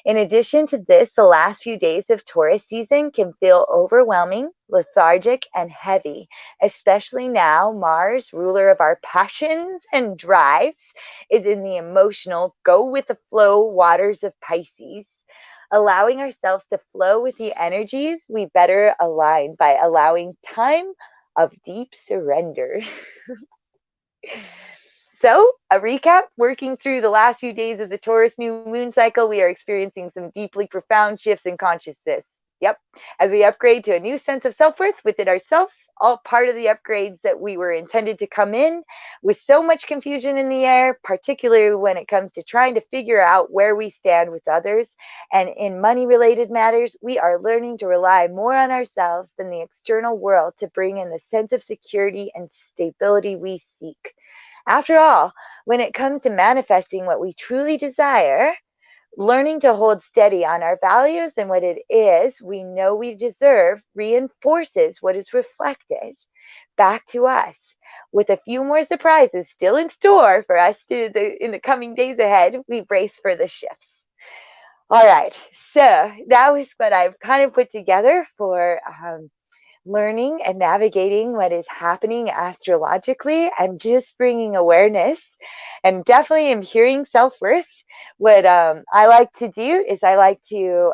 In addition to this, the last few days of Taurus season can feel overwhelming, lethargic, and heavy, especially now Mars, ruler of our passions and drives, is in the emotional, go with the flow waters of Pisces. Allowing ourselves to flow with the energies, we better align by allowing time of deep surrender. So, a recap, working through the last few days of the Taurus new moon cycle, we are experiencing some deeply profound shifts in consciousness. Yep. As we upgrade to a new sense of self worth within ourselves, all part of the upgrades that we were intended to come in with so much confusion in the air, particularly when it comes to trying to figure out where we stand with others. And in money related matters, we are learning to rely more on ourselves than the external world to bring in the sense of security and stability we seek. After all, when it comes to manifesting what we truly desire, learning to hold steady on our values and what it is we know we deserve reinforces what is reflected back to us. With a few more surprises still in store for us in the coming days ahead, we brace for the shifts. All right, so that was what I've kind of put together for learning and navigating what is happening astrologically and just bringing awareness, and definitely am hearing self-worth. What I like to do is I like to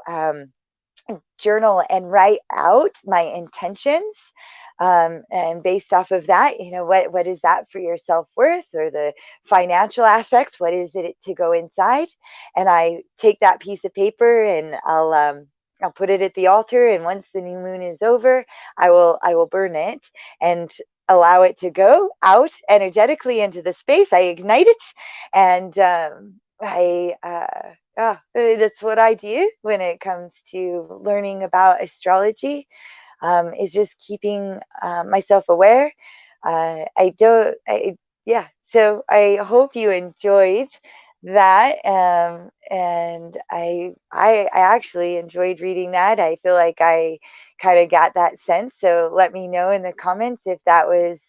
journal and write out my intentions, and based off of that, what is that for your self-worth, or the financial aspects, what is it to go inside. And I take that piece of paper and I'll put it at the altar, and once the new moon is over, I will burn it and allow it to go out energetically into the space. I ignite it, and that's what I do when it comes to learning about astrology, is just keeping myself aware. I don't, I, yeah. So I hope you enjoyed that, and I actually enjoyed reading that. I feel like I kind of got that sense. So let me know in the comments if that was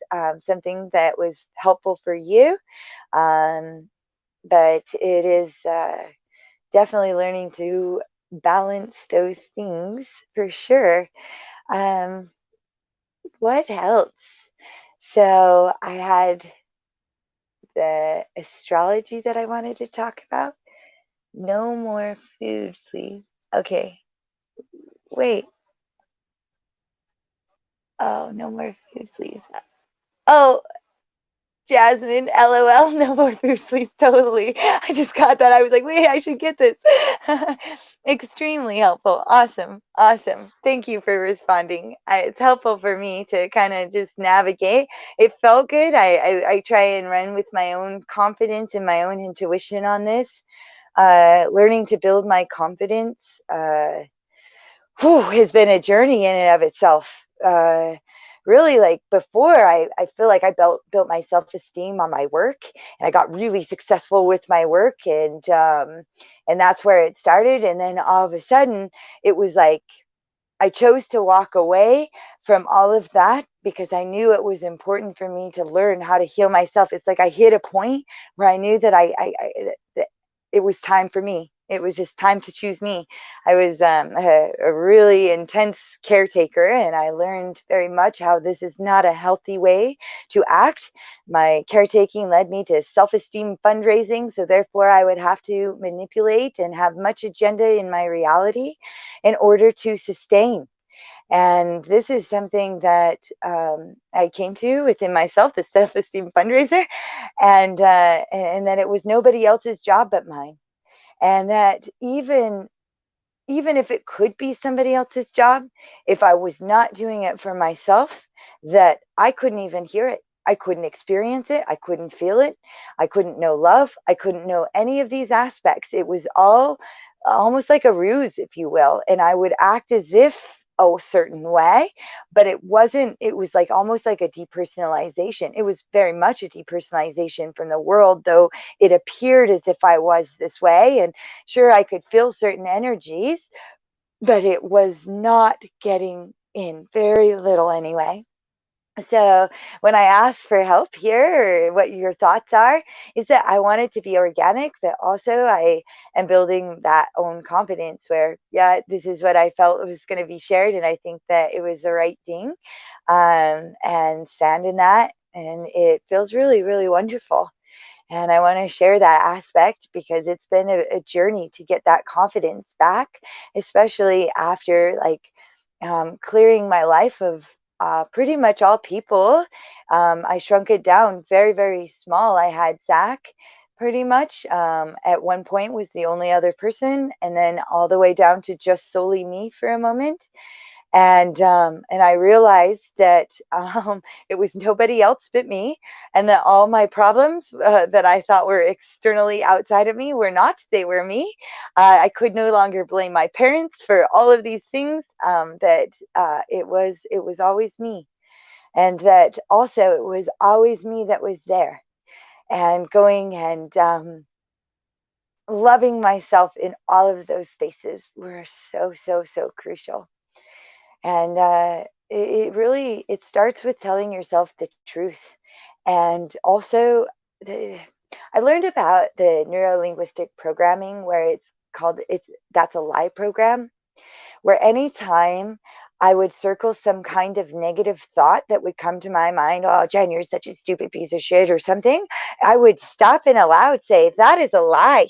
something that was helpful for you. Um, but it is definitely learning to balance those things for sure. Um, what else? So I had the astrology that I wanted to talk about. No more food, please. Okay, wait. Oh, no more food, please. Oh, Jasmine, LOL, no more food, please. Totally. I just got that. I was like, wait, I should get this. Extremely helpful. Awesome. Awesome. Thank you for responding. It's helpful for me to kind of just navigate. It felt good. I try and run with my own confidence and my own intuition on this. Learning to build my confidence has been a journey in and of itself. Really, like before, I feel like I built my self-esteem on my work, and I got really successful with my work, and that's where it started. And then all of a sudden, it was like I chose to walk away from all of that because I knew it was important for me to learn how to heal myself. It's like I hit a point where I knew that that it was time for me. It was just time to choose me. I was a really intense caretaker, and I learned very much how this is not a healthy way to act. My caretaking led me to self esteem fundraising, so therefore, I would have to manipulate and have much agenda in my reality in order to sustain. And this is something that I came to within myself, the self esteem fundraiser, and that it was nobody else's job but mine. And that even if it could be somebody else's job, if I was not doing it for myself, that I couldn't even hear it. I couldn't experience it. I couldn't feel it. I couldn't know love. I couldn't know any of these aspects. It was all almost like a ruse, if you will. And I would act as if a certain way, but it wasn't. It was like almost like a depersonalization. It was very much a depersonalization from the world, though it appeared as if I was this way. And sure, I could feel certain energies, but it was not getting in, very little anyway. So when I asked for help here, or what your thoughts are, is that I want it to be organic, but also I am building that own confidence where, yeah, this is what I felt was going to be shared, and I think that it was the right thing, and stand in that, and it feels really, really wonderful. And I want to share that aspect because it's been a journey to get that confidence back, especially after like clearing my life of pretty much all people. I shrunk it down very, very small. I had Zach pretty much at one point was the only other person, and then all the way down to just solely me for a moment. And I realized that it was nobody else but me, and that all my problems that I thought were externally outside of me were not. They were me. I could no longer blame my parents for all of these things. That it was always me, and that also it was always me that was there, and going and loving myself in all of those spaces were so, so, so crucial. And it really it starts with telling yourself the truth. And also the, I learned about the neuro-linguistic programming, where it's called it's that's a lie program, where anytime I would circle some kind of negative thought that would come to my mind, oh, Jen, you're such a stupid piece of shit or something, I would stop and aloud say, that is a lie.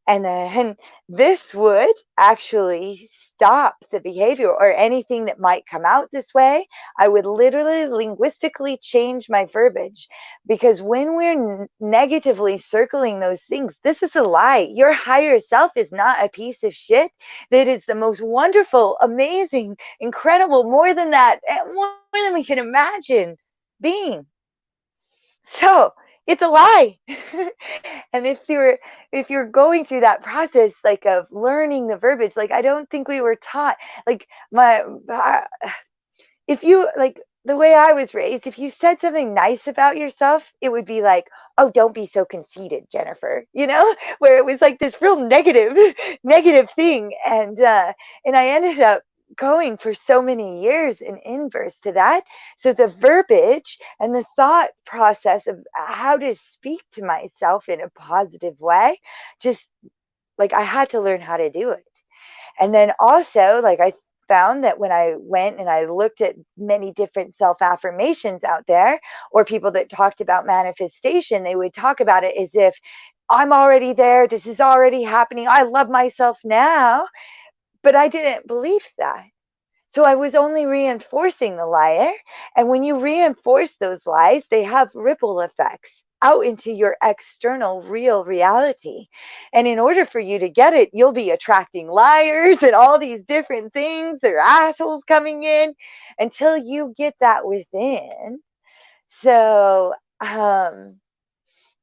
And then this would actually stop the behavior or anything that might come out this way. I would literally linguistically change my verbiage, because when we're negatively circling those things, this is a lie. Your higher self is not a piece of shit. That is the most wonderful, amazing, incredible, more than that, more than we can imagine being. So it's a lie. And if you're going through that process, like, of learning the verbiage, like, I don't think we were taught, like, my if you, like, the way I was raised, if you said something nice about yourself, it would be like, oh, don't be so conceited, Jennifer, where it was like this real negative negative thing. And I ended up going for so many years in inverse to that. So the verbiage and the thought process of how to speak to myself in a positive way, just, like, I had to learn how to do it. And then also, like, I found that when I went and I looked at many different self affirmations out there, or people that talked about manifestation, they would talk about it as if I'm already there, this is already happening, I love myself now. But I didn't believe that. So I was only reinforcing the liar. And when you reinforce those lies, they have ripple effects out into your external real reality. And in order for you to get it, you'll be attracting liars and all these different things, or assholes coming in, until you get that within. So,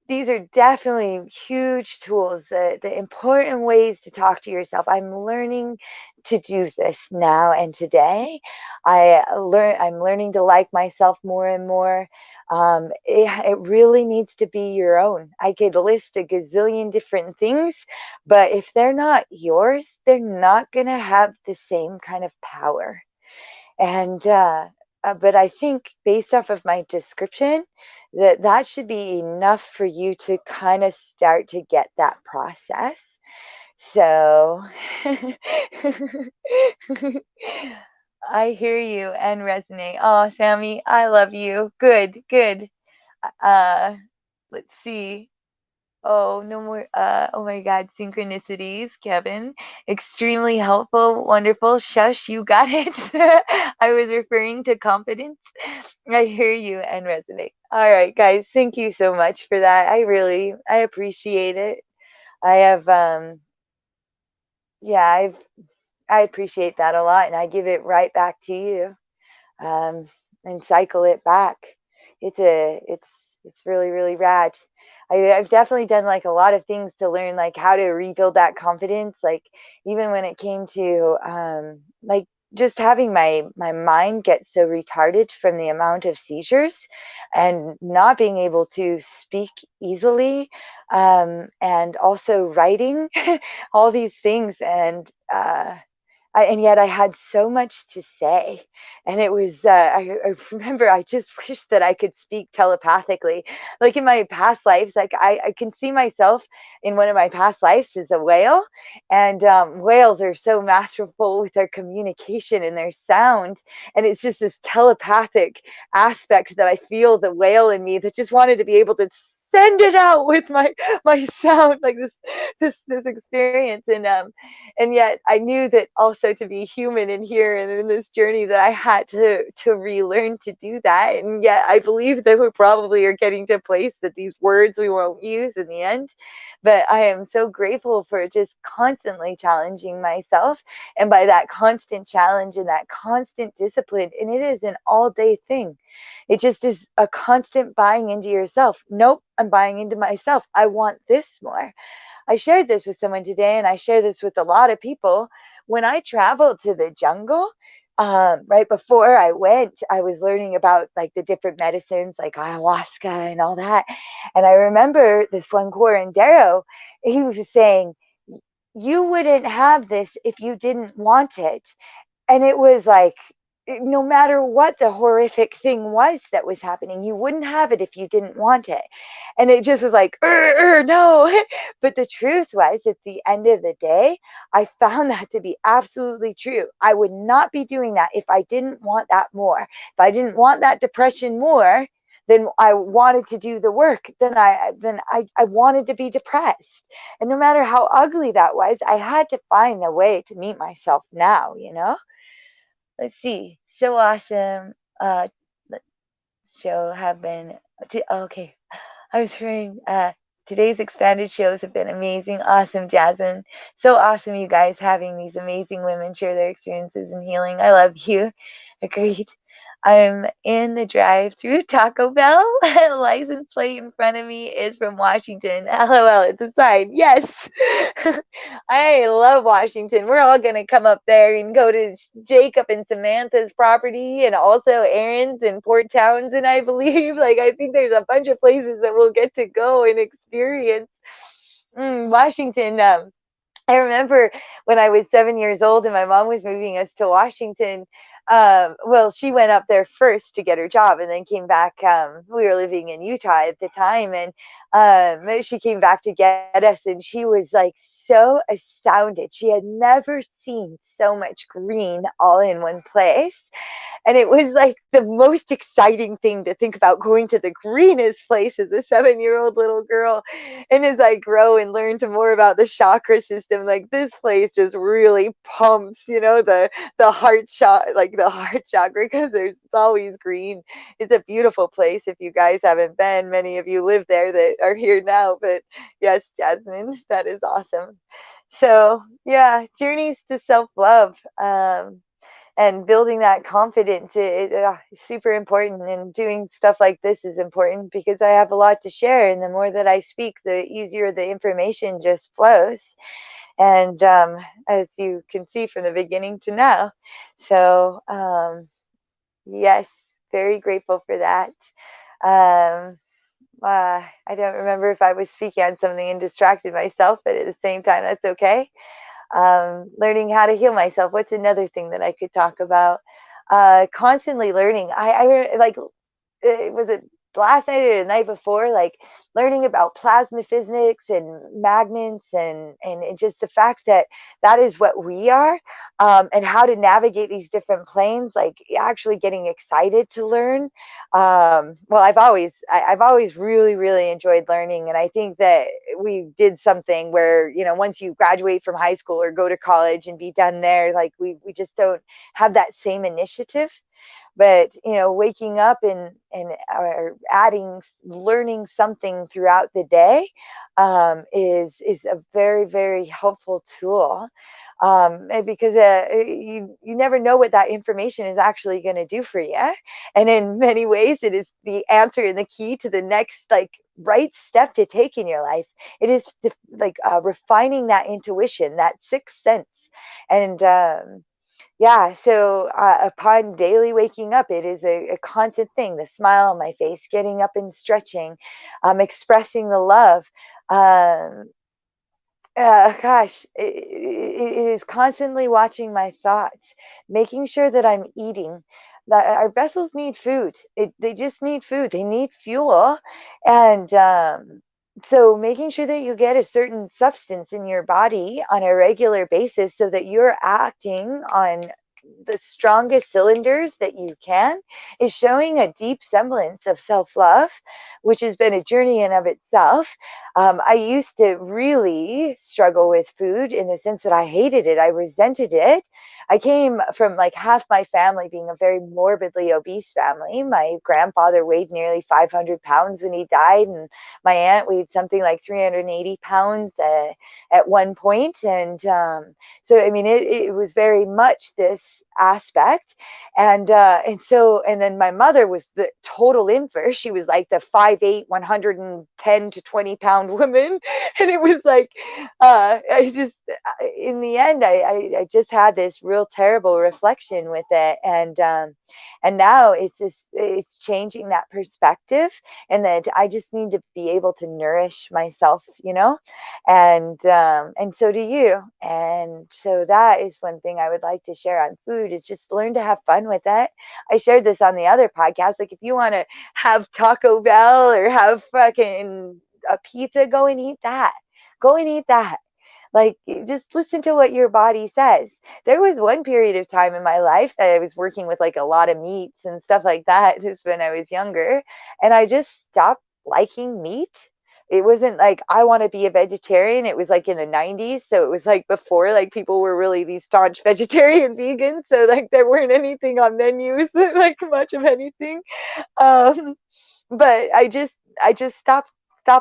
these are definitely huge tools, the important ways to talk to yourself. I'm learning to do this now and today. I'm learning to like myself more and more. It really needs to be your own. I could list a gazillion different things, but if they're not yours, they're not going to have the same kind of power. And but I think, based off of my description, that should be enough for you to kind of start to get that process. So I hear you and resonate. Oh, Sammy, I love you. Good, good. Uh, let's see. Oh, no more. Oh my God, synchronicities, Kevin. Extremely helpful, wonderful. Shush, you got it. I was referring to confidence. I hear you and resonate. All right, guys, thank you so much for that. I appreciate it. I have, yeah, I appreciate that a lot, and I give it right back to you, um, and cycle it back. It's really, really rad. I've definitely done, like, a lot of things to learn, like, how to rebuild that confidence. Like, even when it came to like, just having my mind get so retarded from the amount of seizures, and not being able to speak easily, and also writing all these things. And yet I had so much to say. And it was, I remember, I just wish that I could speak telepathically. Like, in my past lives, like, I can see myself in one of my past lives as a whale. And whales are so masterful with their communication and their sound. And it's just this telepathic aspect that I feel, the whale in me, that just wanted to be able to send it out with my sound, like this experience. And yet I knew that also to be human in here and in this journey that I had to relearn to do that. And yet I believe that we probably are getting to a place that these words we won't use in the end. But I am so grateful for just constantly challenging myself, and by that constant challenge and that constant discipline, and it is an all day thing. It just is a constant buying into yourself. Nope, I'm buying into myself. I want this more. I shared this with someone today, and I share this with a lot of people. When I traveled to the jungle, right before I went, I was learning about like the different medicines, like ayahuasca and all that. And I remember this one curandero, he was saying, "You wouldn't have this if you didn't want it." And it was like, no matter what the horrific thing was that was happening, you wouldn't have it if you didn't want it. And it just was like, no. But the truth was, at the end of the day, I found that to be absolutely true. I would not be doing that if I didn't want that more. If I didn't want that depression more, then I wanted to do the work. Then I wanted to be depressed. And no matter how ugly that was, I had to find a way to meet myself now, you know? Let's see. So awesome. Show have been. Okay. I was hearing today's expanded shows have been amazing. Awesome, Jasmine. So awesome, you guys having these amazing women share their experiences in healing. I love you. Agreed. I'm in the drive-through Taco Bell. License plate in front of me is from Washington. LOL, it's a sign. Yes. I love Washington. We're all going to come up there and go to Jacob and Samantha's property, and also Aaron's and Port Townsend, I believe. Like, I think there's a bunch of places that we'll get to go and experience. Washington. I remember when I was 7 years old and my mom was moving us to Washington. Well, she went up there first to get her job and then came back. We were living in Utah at the time, and she came back to get us, and she was like so astounded. She had never seen so much green all in one place. And it was like the most exciting thing to think about, going to the greenest place as a 7-year-old little girl. And as I grow and learn to more about the chakra system, like this place just really pumps, the heart shot, like the heart chakra, because it's always green. It's a beautiful place. If you guys haven't been, many of you live there that are here now. But yes, Jasmine, that is awesome. So yeah, journeys to self-love. And building that confidence is super important, and doing stuff like this is important because I have a lot to share, and the more that I speak, the easier the information just flows. And as you can see from the beginning to now, so yes, very grateful for that. um, I don't remember if I was speaking on something and distracted myself, but at the same time, that's okay. Learning how to heal myself. What's another thing that I could talk about? Constantly learning. I like, was it last night or the night before, like learning about plasma physics and magnets, and just the fact that that is what we are, and how to navigate these different planes, like actually getting excited to learn. Well, I've always really, really enjoyed learning, and I think that we did something where, once you graduate from high school or go to college and be done there, like we just don't have that same initiative. But waking up and or adding, learning something throughout the day, is a very, very helpful tool, because you never know what that information is actually going to do for you. And in many ways, it is the answer and the key to the next, like, right step to take in your life. It is like refining that intuition, that sixth sense. And yeah, so upon daily waking up, it is a constant thing. The smile on my face, getting up and stretching, expressing the love. Um, Gosh, it is constantly watching my thoughts, making sure that I'm eating. That our vessels need food. They just need food. They need fuel, and so making sure that you get a certain substance in your body on a regular basis, so that you're acting on the strongest cylinders that you can is showing a deep semblance of self-love, which has been a journey in of itself. I used to really struggle with food in the sense that I hated it. I resented it. I came from like half my family being a very morbidly obese family. My grandfather weighed nearly 500 pounds when he died, and my aunt weighed something like 380 pounds at one point. So, I mean, it was very much this aspect. And then my mother was the total inverse. She was like the 5'8", 110 to 20-pound woman. And it was like, in the end, I just had this real terrible reflection with it. And now it's changing that perspective, and that I just need to be able to nourish myself, and so do you. And so that is one thing I would like to share on food, is just learn to have fun with it. I shared this on the other podcast. Like, if you want to have Taco Bell or have fucking a pizza, go and eat that. Go and eat that. Like, just listen to what your body says. There was one period of time in my life that I was working with like a lot of meats and stuff like that. This when I was younger, and I just stopped liking meat. It wasn't like I want to be a vegetarian. It was like in the 90s. So it was like before like people were really these staunch vegetarian vegans. So like there weren't anything on menus like much of anything. Um, but I just stopped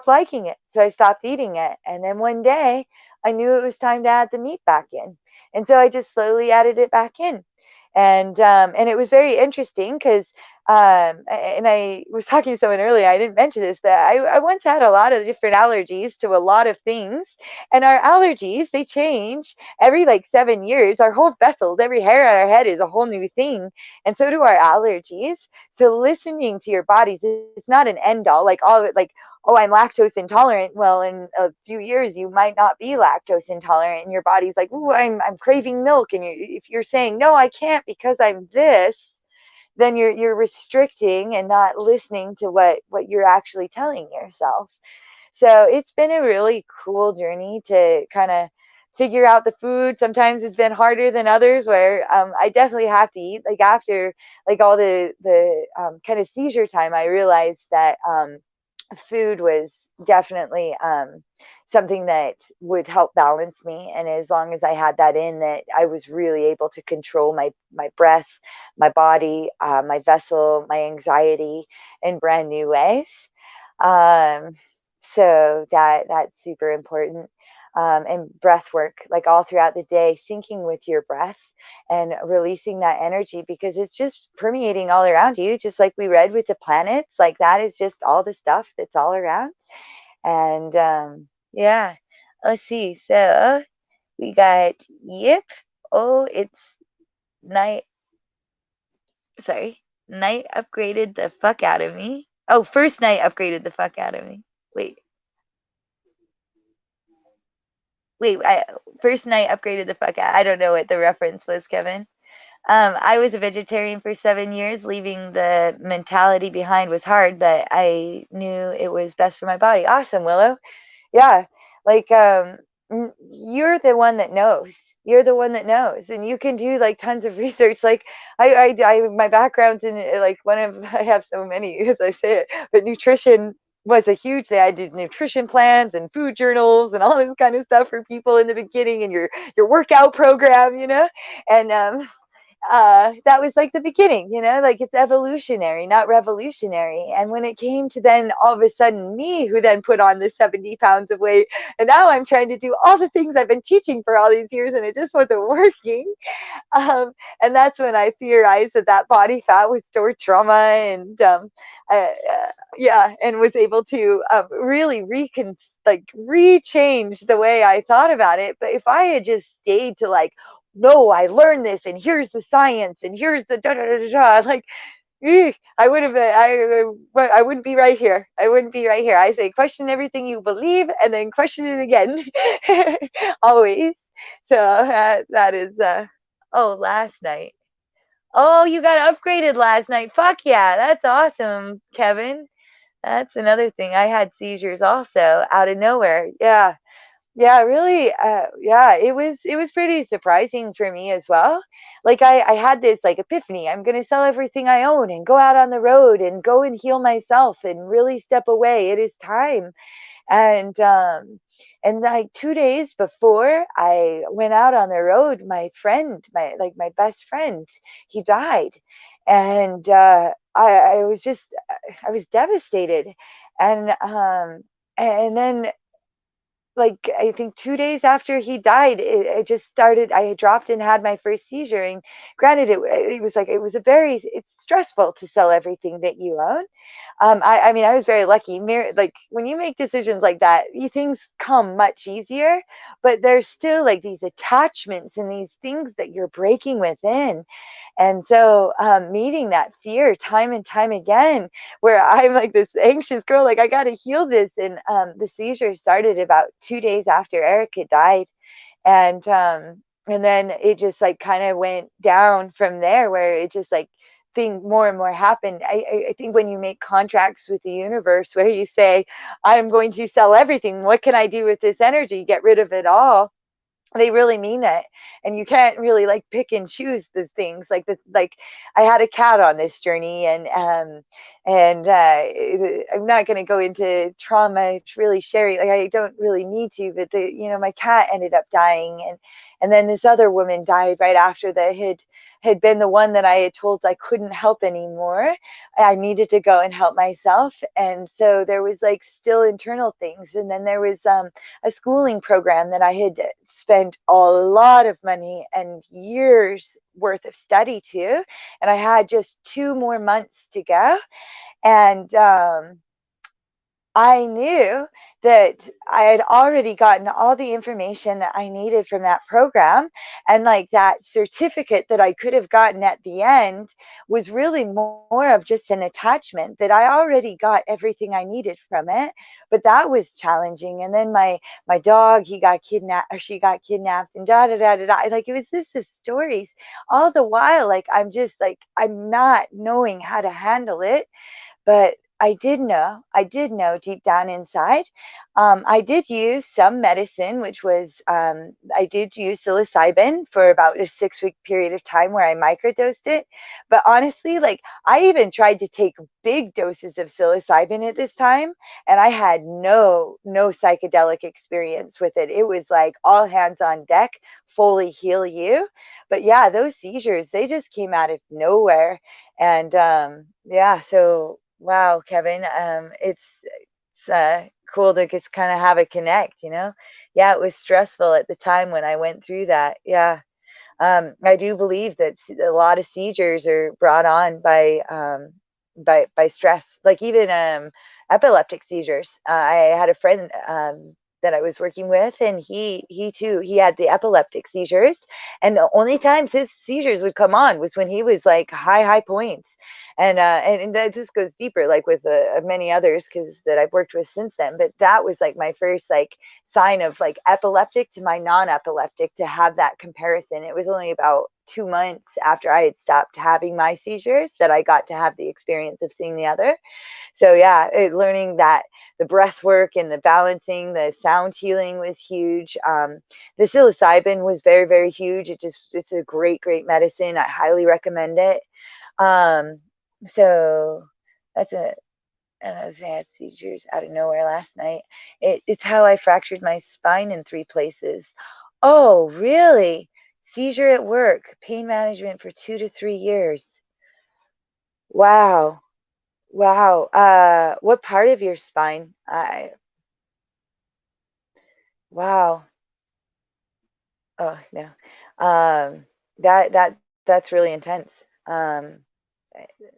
liking it. So I stopped eating it. And then one day I knew it was time to add the meat back in. And so I just slowly added it back in. And it was very interesting because and I was talking to someone earlier, I didn't mention this, but I once had a lot of different allergies to a lot of things. And our allergies, they change every like 7 years. Our whole vessels, every hair on our head is a whole new thing. And so do our allergies. So listening to your bodies, it's not an end all, like all of it, like, oh, I'm lactose intolerant. Well, in a few years, you might not be lactose intolerant, and your body's like, ooh, I'm craving milk. And if you're saying, no, I can't because I'm this, then you're restricting and not listening to what you're actually telling yourself. So it's been a really cool journey to kind of figure out the food. Sometimes it's been harder than others, where I definitely have to eat. Like after like all the kind of seizure time, I realized that food was definitely something that would help balance me. And as long as I had that in, that I was really able to control my breath, my body, my vessel, my anxiety in brand new ways. Um, so that's super important. And breath work, like all throughout the day, syncing with your breath and releasing that energy, because it's just permeating all around you, just like we read with the planets. Like that is just all the stuff that's all around. And yeah, let's see. So we got, yep. Oh, it's night. Sorry. Night upgraded the fuck out of me. Oh, first night upgraded the fuck out of me. Wait, first night upgraded the fuck out. I don't know what the reference was, Kevin. I was a vegetarian for 7 years. Leaving the mentality behind was hard, but I knew it was best for my body. Awesome, Willow. Yeah, like you're the one that knows. You're the one that knows, and you can do like tons of research. Like my background's in like one of I have so many as I say it, but nutrition was a huge thing. I did nutrition plans and food journals and all this kind of stuff for people in the beginning, and your workout program, and that was like the beginning, like it's evolutionary, not revolutionary. And when it came to then all of a sudden me, who then put on this 70 pounds of weight, and now I'm trying to do all the things I've been teaching for all these years, and it just wasn't working. And that's when I theorized that body fat was stored trauma, and yeah, and was able to really rechange the way I thought about it. But if I had just stayed to like, no, I learned this, and here's the science, and here's the da da da da, like, I would have been, I wouldn't be right here. I wouldn't be right here. I say question everything you believe, and then question it again, always. So that is, oh, last night. Oh, you got upgraded last night. Fuck yeah, that's awesome, Kevin. That's another thing. I had seizures also out of nowhere. Yeah. Yeah, really, yeah, it was pretty surprising for me as well. Like I had this like epiphany. I'm gonna sell everything I own and go out on the road and go and heal myself and really step away. It is time. And and like 2 days before I went out on the road, my friend, my best friend, he died. And I was just I was devastated. And then like I think 2 days after he died, it just started. I had dropped and had my first seizure. And granted, it was like it was a very it's stressful to sell everything that you own. I mean, I was very lucky. Like when you make decisions like that, things come much easier. But there's still like these attachments and these things that you're breaking within. And so meeting that fear time and time again, where I'm like this anxious girl, like I got to heal this. And the seizure started about 2 days after Eric had died. And then it just like kind of went down from there, where it just like thing more and more happened. I think when you make contracts with the universe where you say, I'm going to sell everything, what can I do with this energy? Get rid of it all. They really mean it. And you can't really like pick and choose the things like I had a cat on this journey. And I'm not going to go into trauma. It's really sharing, like I don't really need to, but my cat ended up dying. And then this other woman died right after that had been the one that I had told I couldn't help anymore. I needed to go and help myself. And so there was like still internal things. And then there was a schooling program that I had spent a lot of money and years worth of study to. And I had just 2 more months to go. And I knew that I had already gotten all the information that I needed from that program. And like that certificate that I could have gotten at the end was really more of just an attachment, that I already got everything I needed from it. But that was challenging. And then my dog, he got kidnapped, or she got kidnapped, and da da da da da. Like it was this stories all the while. Like I'm just like I'm not knowing how to handle it. But I did know deep down inside. I did use some medicine, which was, I did use psilocybin for about a 6 week period of time where I microdosed it. But honestly, like I even tried to take big doses of psilocybin at this time, and I had no psychedelic experience with it. It was like all hands on deck, fully heal you. But yeah, those seizures, they just came out of nowhere. And yeah, so wow, Kevin, it's cool to just kind of have a connect. Yeah, it was stressful at the time when I went through that. Yeah. I do believe that a lot of seizures are brought on by stress, like even epileptic seizures. I had a friend that I was working with, and he too he had the epileptic seizures, and the only times his seizures would come on was when he was like high points. And that this goes deeper, like with many others because that I've worked with since then. But that was like my first like sign of like epileptic to my non-epileptic, to have that comparison. It was only about 2 months after I had stopped having my seizures that I got to have the experience of seeing the other. So yeah, learning that the breath work and the balancing, the sound healing was huge. The psilocybin was very huge. It's a great medicine. I highly recommend it. Um, so that's a and I had seizures out of nowhere last night. It's how I fractured my spine in 3 places. Oh, really? Seizure at work, pain management for 2 to 3 years. Wow. Wow. What part of your spine? Wow. Oh, no. That's really intense. Um,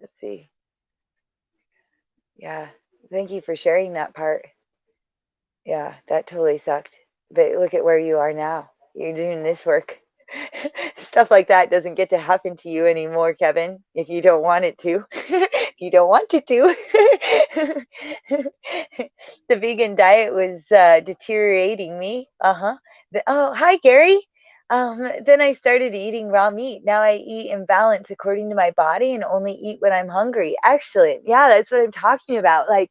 let's see. Yeah. Thank you for sharing that part. Yeah, that totally sucked. But look at where you are now. You're doing this work. Stuff like that doesn't get to happen to you anymore, Kevin, if you don't want it to. If you don't want it to. The vegan diet was deteriorating me. Uh-huh. Oh, hi, Gary. Then I started eating raw meat. Now I eat in balance according to my body and only eat when I'm hungry. Excellent. Yeah, that's what I'm talking about. Like,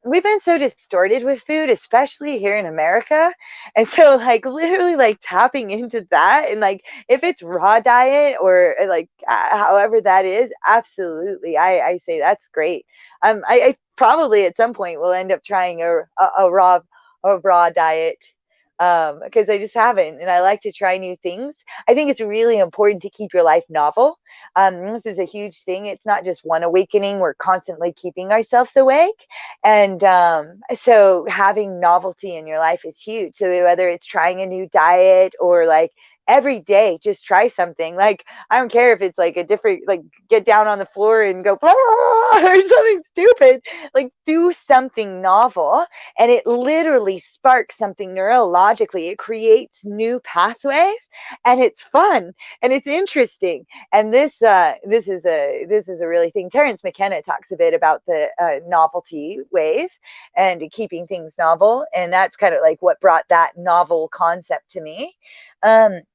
we've been so distorted with food, especially here in America. And so, like, literally, like, tapping into that and, like, if it's raw diet or like however that is, absolutely. I say that's great. I probably at some point will end up trying a raw diet because I just haven't, and I like to try new things. I think it's really important to keep your life novel. This is a huge thing. It's not just one awakening. We're constantly keeping ourselves awake. And so having novelty in your life is huge. So whether it's trying a new diet or like every day, just try something. Like, I don't care if it's like a different, like get down on the floor and go, blah, blah, blah, or something stupid. Like, do something novel, and it literally sparks something neurologically. It creates new pathways, and it's fun and it's interesting. And this is a really thing. Terrence McKenna talks a bit about the novelty wave and keeping things novel, and that's kind of like what brought that novel concept to me.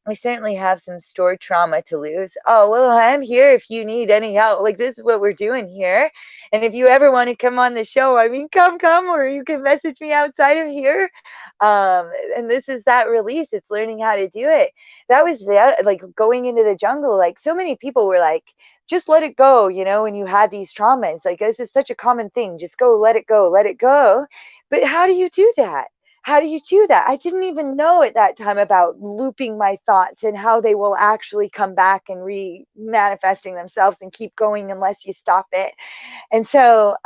I certainly have some stored trauma to lose. Oh, well, I'm here if you need any help. Like, this is what we're doing here. And if you ever want to come on the show, I mean, come, or you can message me outside of here. And this is that release. It's learning how to do it. That was like going into the jungle. Like, so many people were like, just let it go, when you had these traumas. Like, this is such a common thing. Just go, let it go, let it go. But how do you do that? How do you do that? I didn't even know at that time about looping my thoughts and how they will actually come back and re-manifesting themselves and keep going unless you stop it. And so,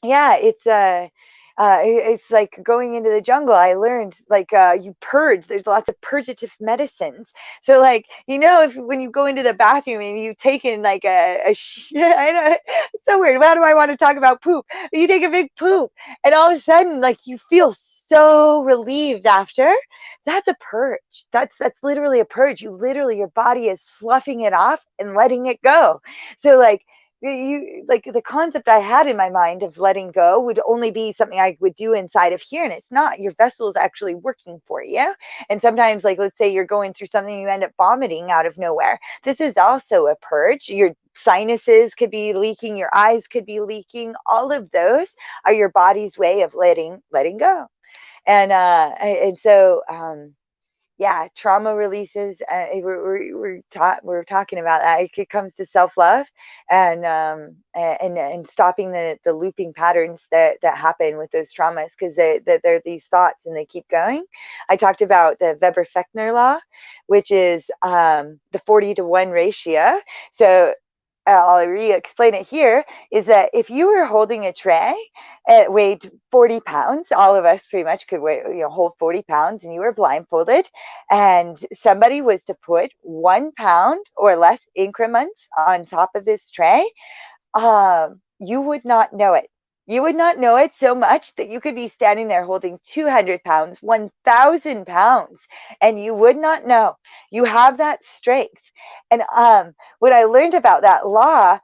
yeah, it's like going into the jungle. I learned like you purge. There's lots of purgative medicines. So like, if when you go into the bathroom and you've taken like I don't, it's so weird. Why do I want to talk about poop? You take a big poop, and all of a sudden, like, you feel so relieved after. That's a purge. That's literally a purge. Your body is sloughing it off and letting it go. So like, you like the concept I had in my mind of letting go would only be something I would do inside of here, and it's not. Your vessel is actually working for you. And sometimes, like, let's say you're going through something, you end up vomiting out of nowhere. This is also a purge. Your sinuses could be leaking, your eyes could be leaking. All of those are your body's way of letting go. And so yeah, trauma releases. We're talking about that. It comes to self-love and stopping the looping patterns that happen with those traumas, because they're these thoughts and they keep going. I talked about the Weber-Fechner law, which is the 40-to-1 ratio. So I'll re-explain it here, is that if you were holding a tray, it weighed 40 pounds. All of us pretty much could hold 40 pounds, and you were blindfolded, and somebody was to put 1 pound or less increments on top of this tray, you would not know it. You would not know it so much that you could be standing there holding 200 pounds, 1,000 pounds, and you would not know. You have that strength. And when I learned about that law,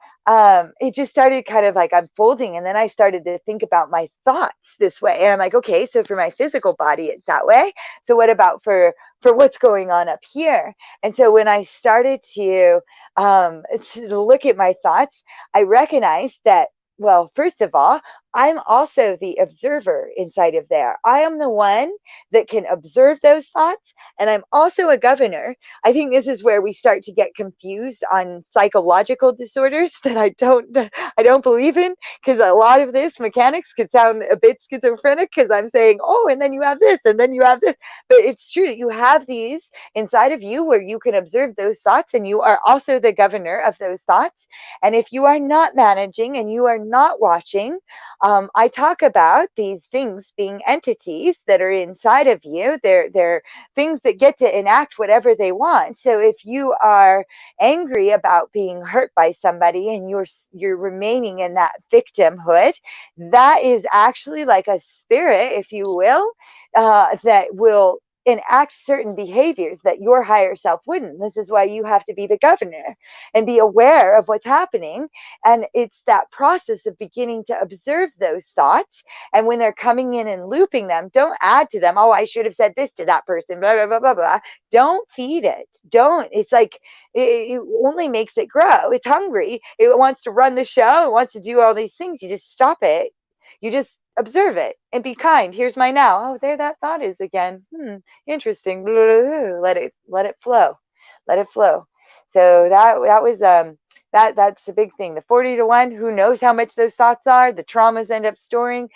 it just started kind of like unfolding. And then I started to think about my thoughts this way. And I'm like, okay, so for my physical body, it's that way. So what about for what's going on up here? And so when I started to look at my thoughts, I recognized that, well, first of all, I'm also the observer inside of there. I am the one that can observe those thoughts, and I'm also a governor. I think this is where we start to get confused on psychological disorders that I don't believe in, because a lot of this mechanics could sound a bit schizophrenic, because I'm saying, oh, and then you have this, and then you have this. But it's true. You have these inside of you where you can observe those thoughts, and you are also the governor of those thoughts. And if you are not managing and you are not watching, I talk about these things being entities that are inside of you. They're things that get to enact whatever they want. So if you are angry about being hurt by somebody and you're remaining in that victimhood, that is actually like a spirit, if you will, that will and act certain behaviors that your higher self wouldn't. This is why you have to be the governor and be aware of what's happening. And it's that process of beginning to observe those thoughts. And when they're coming in and looping them, don't add to them. Oh, I should have said this to that person, blah, blah, blah, blah, blah. Don't feed it. Don't. It's like it only makes it grow. It's hungry. It wants to run the show. It wants to do all these things. You just stop it. You just observe it and be kind. Here's my now. Oh, there that thought is again. Interesting. Let it flow. Let it flow. So that was that's a big thing. The 40-to-1, who knows how much those thoughts are, the traumas end up storing.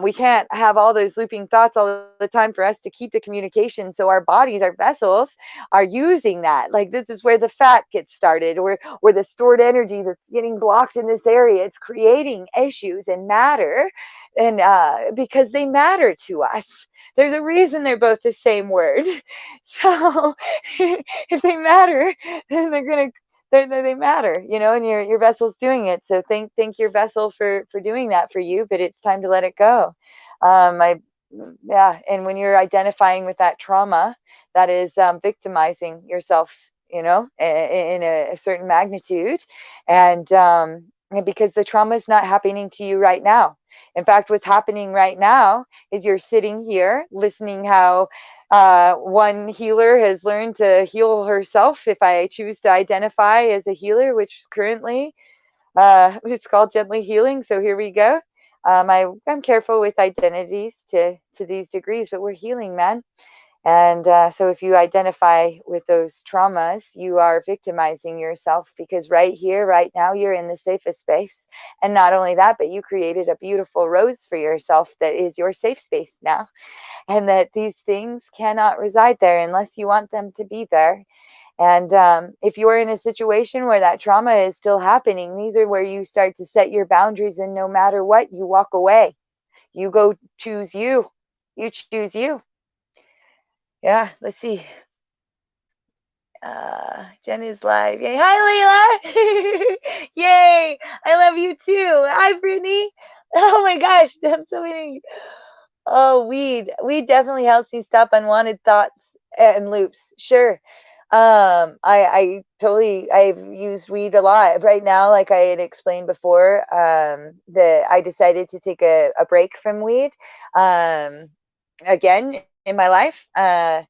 We can't have all those looping thoughts all the time for us to keep the communication. So our bodies, our vessels are using that. Like this is where the fat gets started, or the stored energy that's getting blocked in this area. It's creating issues and matter. And because they matter to us. There's a reason they're both the same word. So if they matter, then they're gonna they matter, and your vessel's doing it. So thank your vessel for doing that for you, but it's time to let it go. I Yeah, and when you're identifying with that trauma, that is victimizing yourself, in a certain magnitude, and because the trauma is not happening to you right now. In fact, what's happening right now is you're sitting here listening how one healer has learned to heal herself. If I choose to identify as a healer, which currently it's called Gently Healing. So here we go. I'm careful with identities to these degrees, but we're healing, man. And so if you identify with those traumas, you are victimizing yourself, because right here, right now, you're in the safest space. And not only that, but you created a beautiful rose for yourself that is your safe space now. And that these things cannot reside there unless you want them to be there. And if you're in a situation where that trauma is still happening, these are where you start to set your boundaries. And no matter what, you walk away. You go choose you. You choose you. Yeah, let's see. Jen is live. Yay. Hi, Leila. Yay. I love you too. Hi, Brittany. Oh my gosh. That's so many. Oh, weed. Weed definitely helps me stop unwanted thoughts and loops. Sure. I totally, I've used weed a lot right now. Like I had explained before, that I decided to take a break from weed, again in my life. Uh,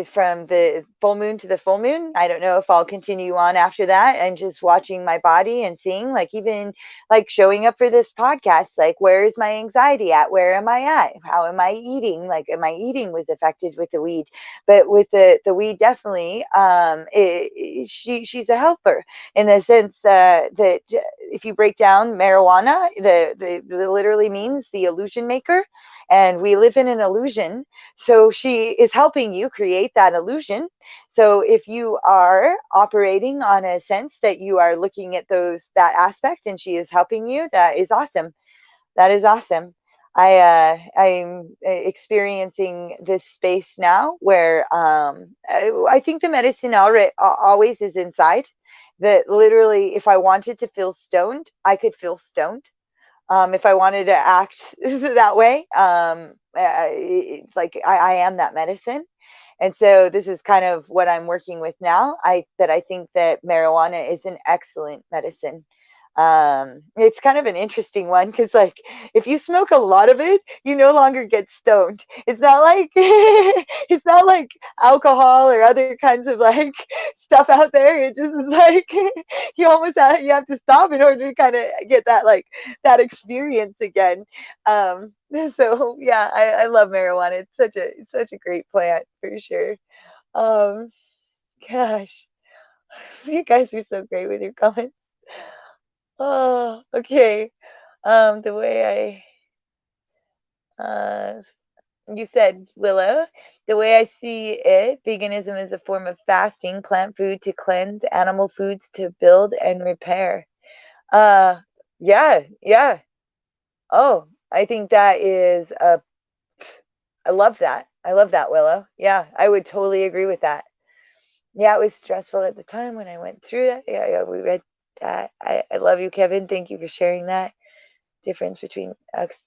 from the full moon to the full moon. I don't know if I'll continue on after that, and just watching my body and seeing, like, even like showing up for this podcast, like, where is my anxiety at? Where am I at? How am I eating? Like, my eating was affected with the weed, but with the weed, definitely, she's a helper in the sense that if you break down marijuana, the literally means the illusion maker, and we live in an illusion. So she is helping you create that illusion. So if you are operating on a sense that you are looking at that aspect, and she is helping you, that is awesome. That is awesome. I'm experiencing this space now where I think the medicine always is inside. That literally, if I wanted to feel stoned, I could feel stoned. If I wanted to act that way, like I am that medicine. And so this is kind of what I'm working with now. I think that marijuana is an excellent medicine. It's kind of an interesting one, because like if you smoke a lot of it, you no longer get stoned. It's not like it's not like alcohol or other kinds of like stuff out there. It just is like you have to stop in order to kind of get that, like, that experience again. Um, so yeah, I love marijuana. It's such a great plant for sure. Um, Gosh, you guys are so great with your comments. Oh, okay. The way you said, Willow, the way I see it, veganism is a form of fasting, plant food to cleanse, animal foods to build and repair. Uh, yeah, yeah. Oh, I think that is I love that. I love that, Willow. Yeah, I would totally agree with that. Yeah, it was stressful at the time when I went through that. Yeah, yeah, we read that. I love you, Kevin. Thank you for sharing that. Difference between,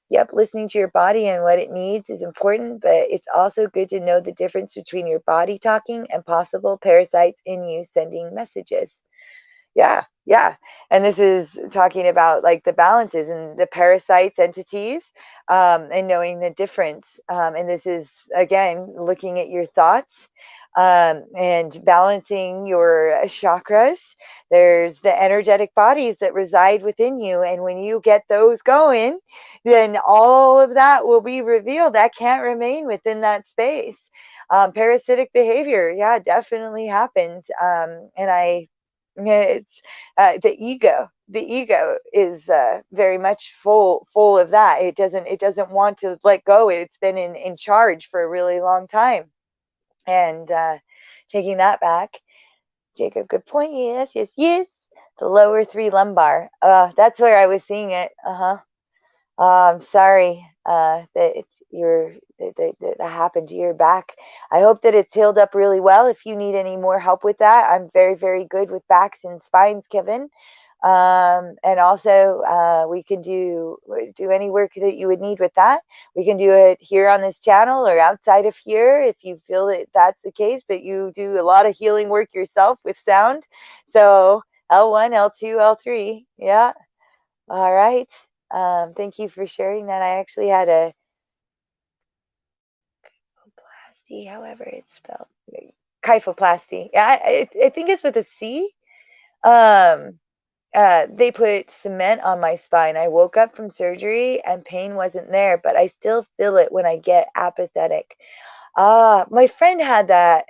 yep, listening to your body and what it needs is important, but it's also good to know the difference between your body talking and possible parasites in you sending messages. Yeah, yeah. And this is talking about like the balances and the parasites entities, and knowing the difference. And this is, again, looking at your thoughts, and balancing your chakras. There's the energetic bodies that reside within you. And when you get those going, then all of that will be revealed. That can't remain within that space. Parasitic behavior, yeah, definitely happens. And it's the ego. The ego is very much full of that. It doesn't want to let go. It's been in charge for a really long time. And taking that back, Jacob, good point. Yes, yes, yes. The lower three lumbar. That's where I was seeing it. Uh-huh. I'm sorry that that happened to your back. I hope that it's healed up really well. If you need any more help with that, I'm very, very good with backs and spines, Kevin. And also, we can do any work that you would need with that. We can do it here on this channel or outside of here if you feel that that's the case. But you do a lot of healing work yourself with sound. So L1, L2, L3. Yeah. All right. Thank you for sharing that. I actually had a kyphoplasty, however it's spelled. Kyphoplasty. Yeah, I think it's with a C. Um, they put cement on my spine. I woke up from surgery and pain wasn't there, but I still feel it when I get apathetic. My friend had that,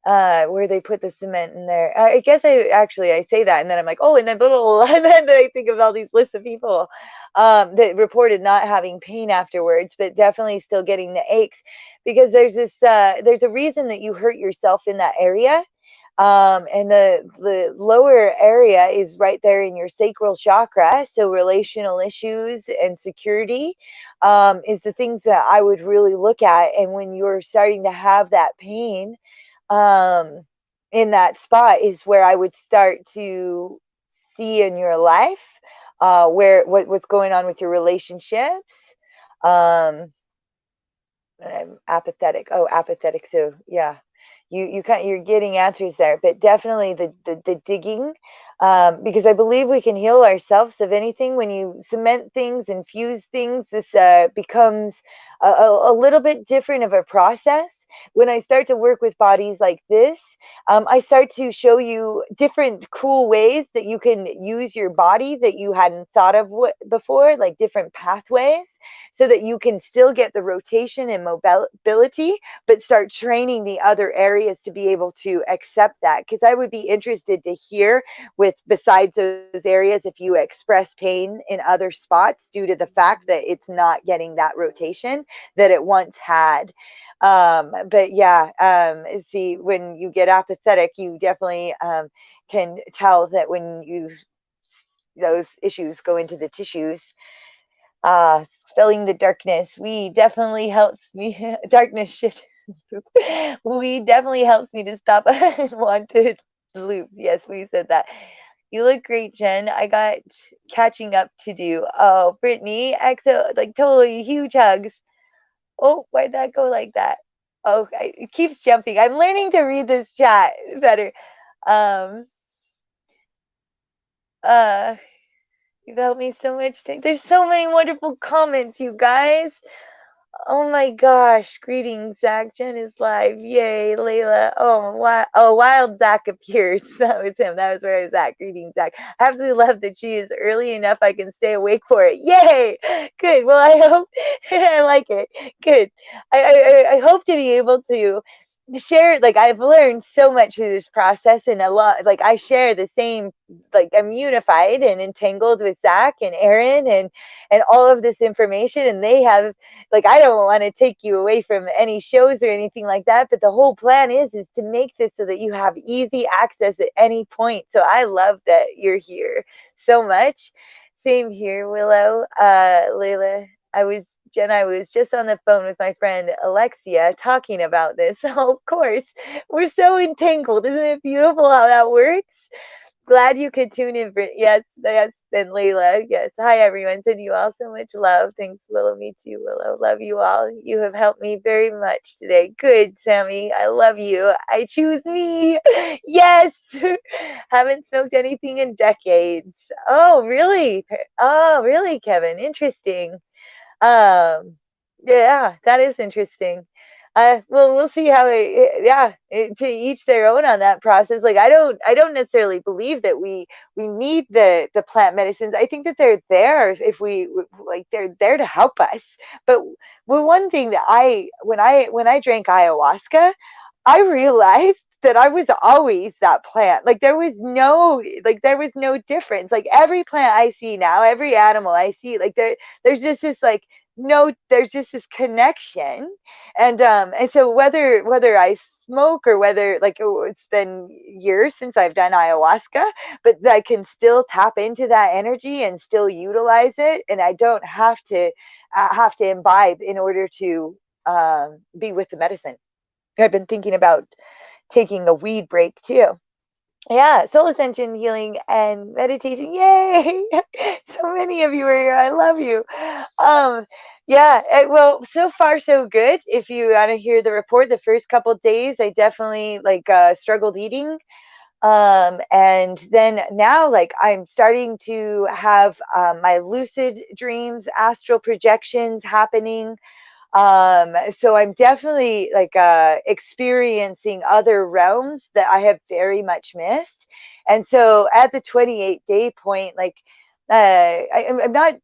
where they put the cement in there. I guess I say that, and then I'm like, oh, and then blah, and then I think of all these lists of people that reported not having pain afterwards, but definitely still getting the aches, because there's a reason that you hurt yourself in that area. And the lower area is right there in your sacral chakra. So relational issues and security is the things that I would really look at. And when you're starting to have that pain, um, in that spot is where I would start to see in your life, what's going on with your relationships. Um, I'm apathetic. Oh, apathetic. So yeah, you're getting answers there, but definitely the digging, because I believe we can heal ourselves of anything. When you cement things and fuse things, this becomes a little bit different of a process. When I start to work with bodies like this, I start to show you different cool ways that you can use your body that you hadn't thought of before, like different pathways, so that you can still get the rotation and mobility, but start training the other areas to be able to accept that. Because I would be interested to hear, with besides those areas, if you express pain in other spots due to the fact that it's not getting that rotation that it once had. But yeah, see, when you get apathetic, you definitely can tell that when those issues go into the tissues. Spelling the darkness. We definitely helps me. Darkness shit. We definitely helps me to stop unwanted loops. Yes, we said that. You look great, Jen. I got catching up to do. Oh, Brittany, EXO, like totally huge hugs. Oh, why'd that go like that? Oh, it keeps jumping. I'm learning to read this chat better. Um, uh, you've helped me so much. There's so many wonderful comments, you guys. Oh my gosh. Greetings, Zach. Jen is live. Yay, Layla. Oh, Wild Zach appears. That was him. That was where I was at. Greetings, Zach. I absolutely love that she is early enough I can stay awake for it. Yay. Good. Well, I hope I like it. Good. I hope to be able to share, like, I've learned so much through this process, and a lot, like, I share the same, like, I'm unified and entangled with Zach and Aaron and all of this information, and they have, like, I don't want to take you away from any shows or anything like that, but the whole plan is to make this so that you have easy access at any point. So I love that you're here so much. Same here, Willow. Layla, I was just on the phone with my friend Alexia talking about this. Oh, of course, we're so entangled. Isn't it beautiful how that works? Glad you could tune in for, yes, yes, and Layla. Yes. Hi everyone. Send you all so much love. Thanks, Willow. Me too, Willow. Love you all. You have helped me very much today. Good, Sammy. I love you. I choose me. Yes. Haven't smoked anything in decades. Oh, really? Oh, really, Kevin? Interesting. Um, yeah, that is interesting. Well, we'll see how yeah, to each their own on that process. Like, I don't necessarily believe that we need the plant medicines. I think that they're there if we like, they're there to help us. But well, one thing that when I drank ayahuasca, I realized that I was always that plant. Like there was no difference. Like every plant I see now, every animal I see, like there's just this like no there's just this connection. And so whether I smoke or whether like, oh, it's been years since I've done ayahuasca, but I can still tap into that energy and still utilize it, and I don't have to imbibe in order to be with the medicine. I've been thinking about taking a weed break too. Yeah, soul ascension, healing, and meditation. Yay! So many of you are here. I love you. Um, yeah, well, so far so good. If you want to hear the report, the first couple of days, I definitely like struggled eating. And then now, like, I'm starting to have my lucid dreams, astral projections happening. So I'm definitely like experiencing other realms that I have very much missed. And so at the 28-day point, like I'm not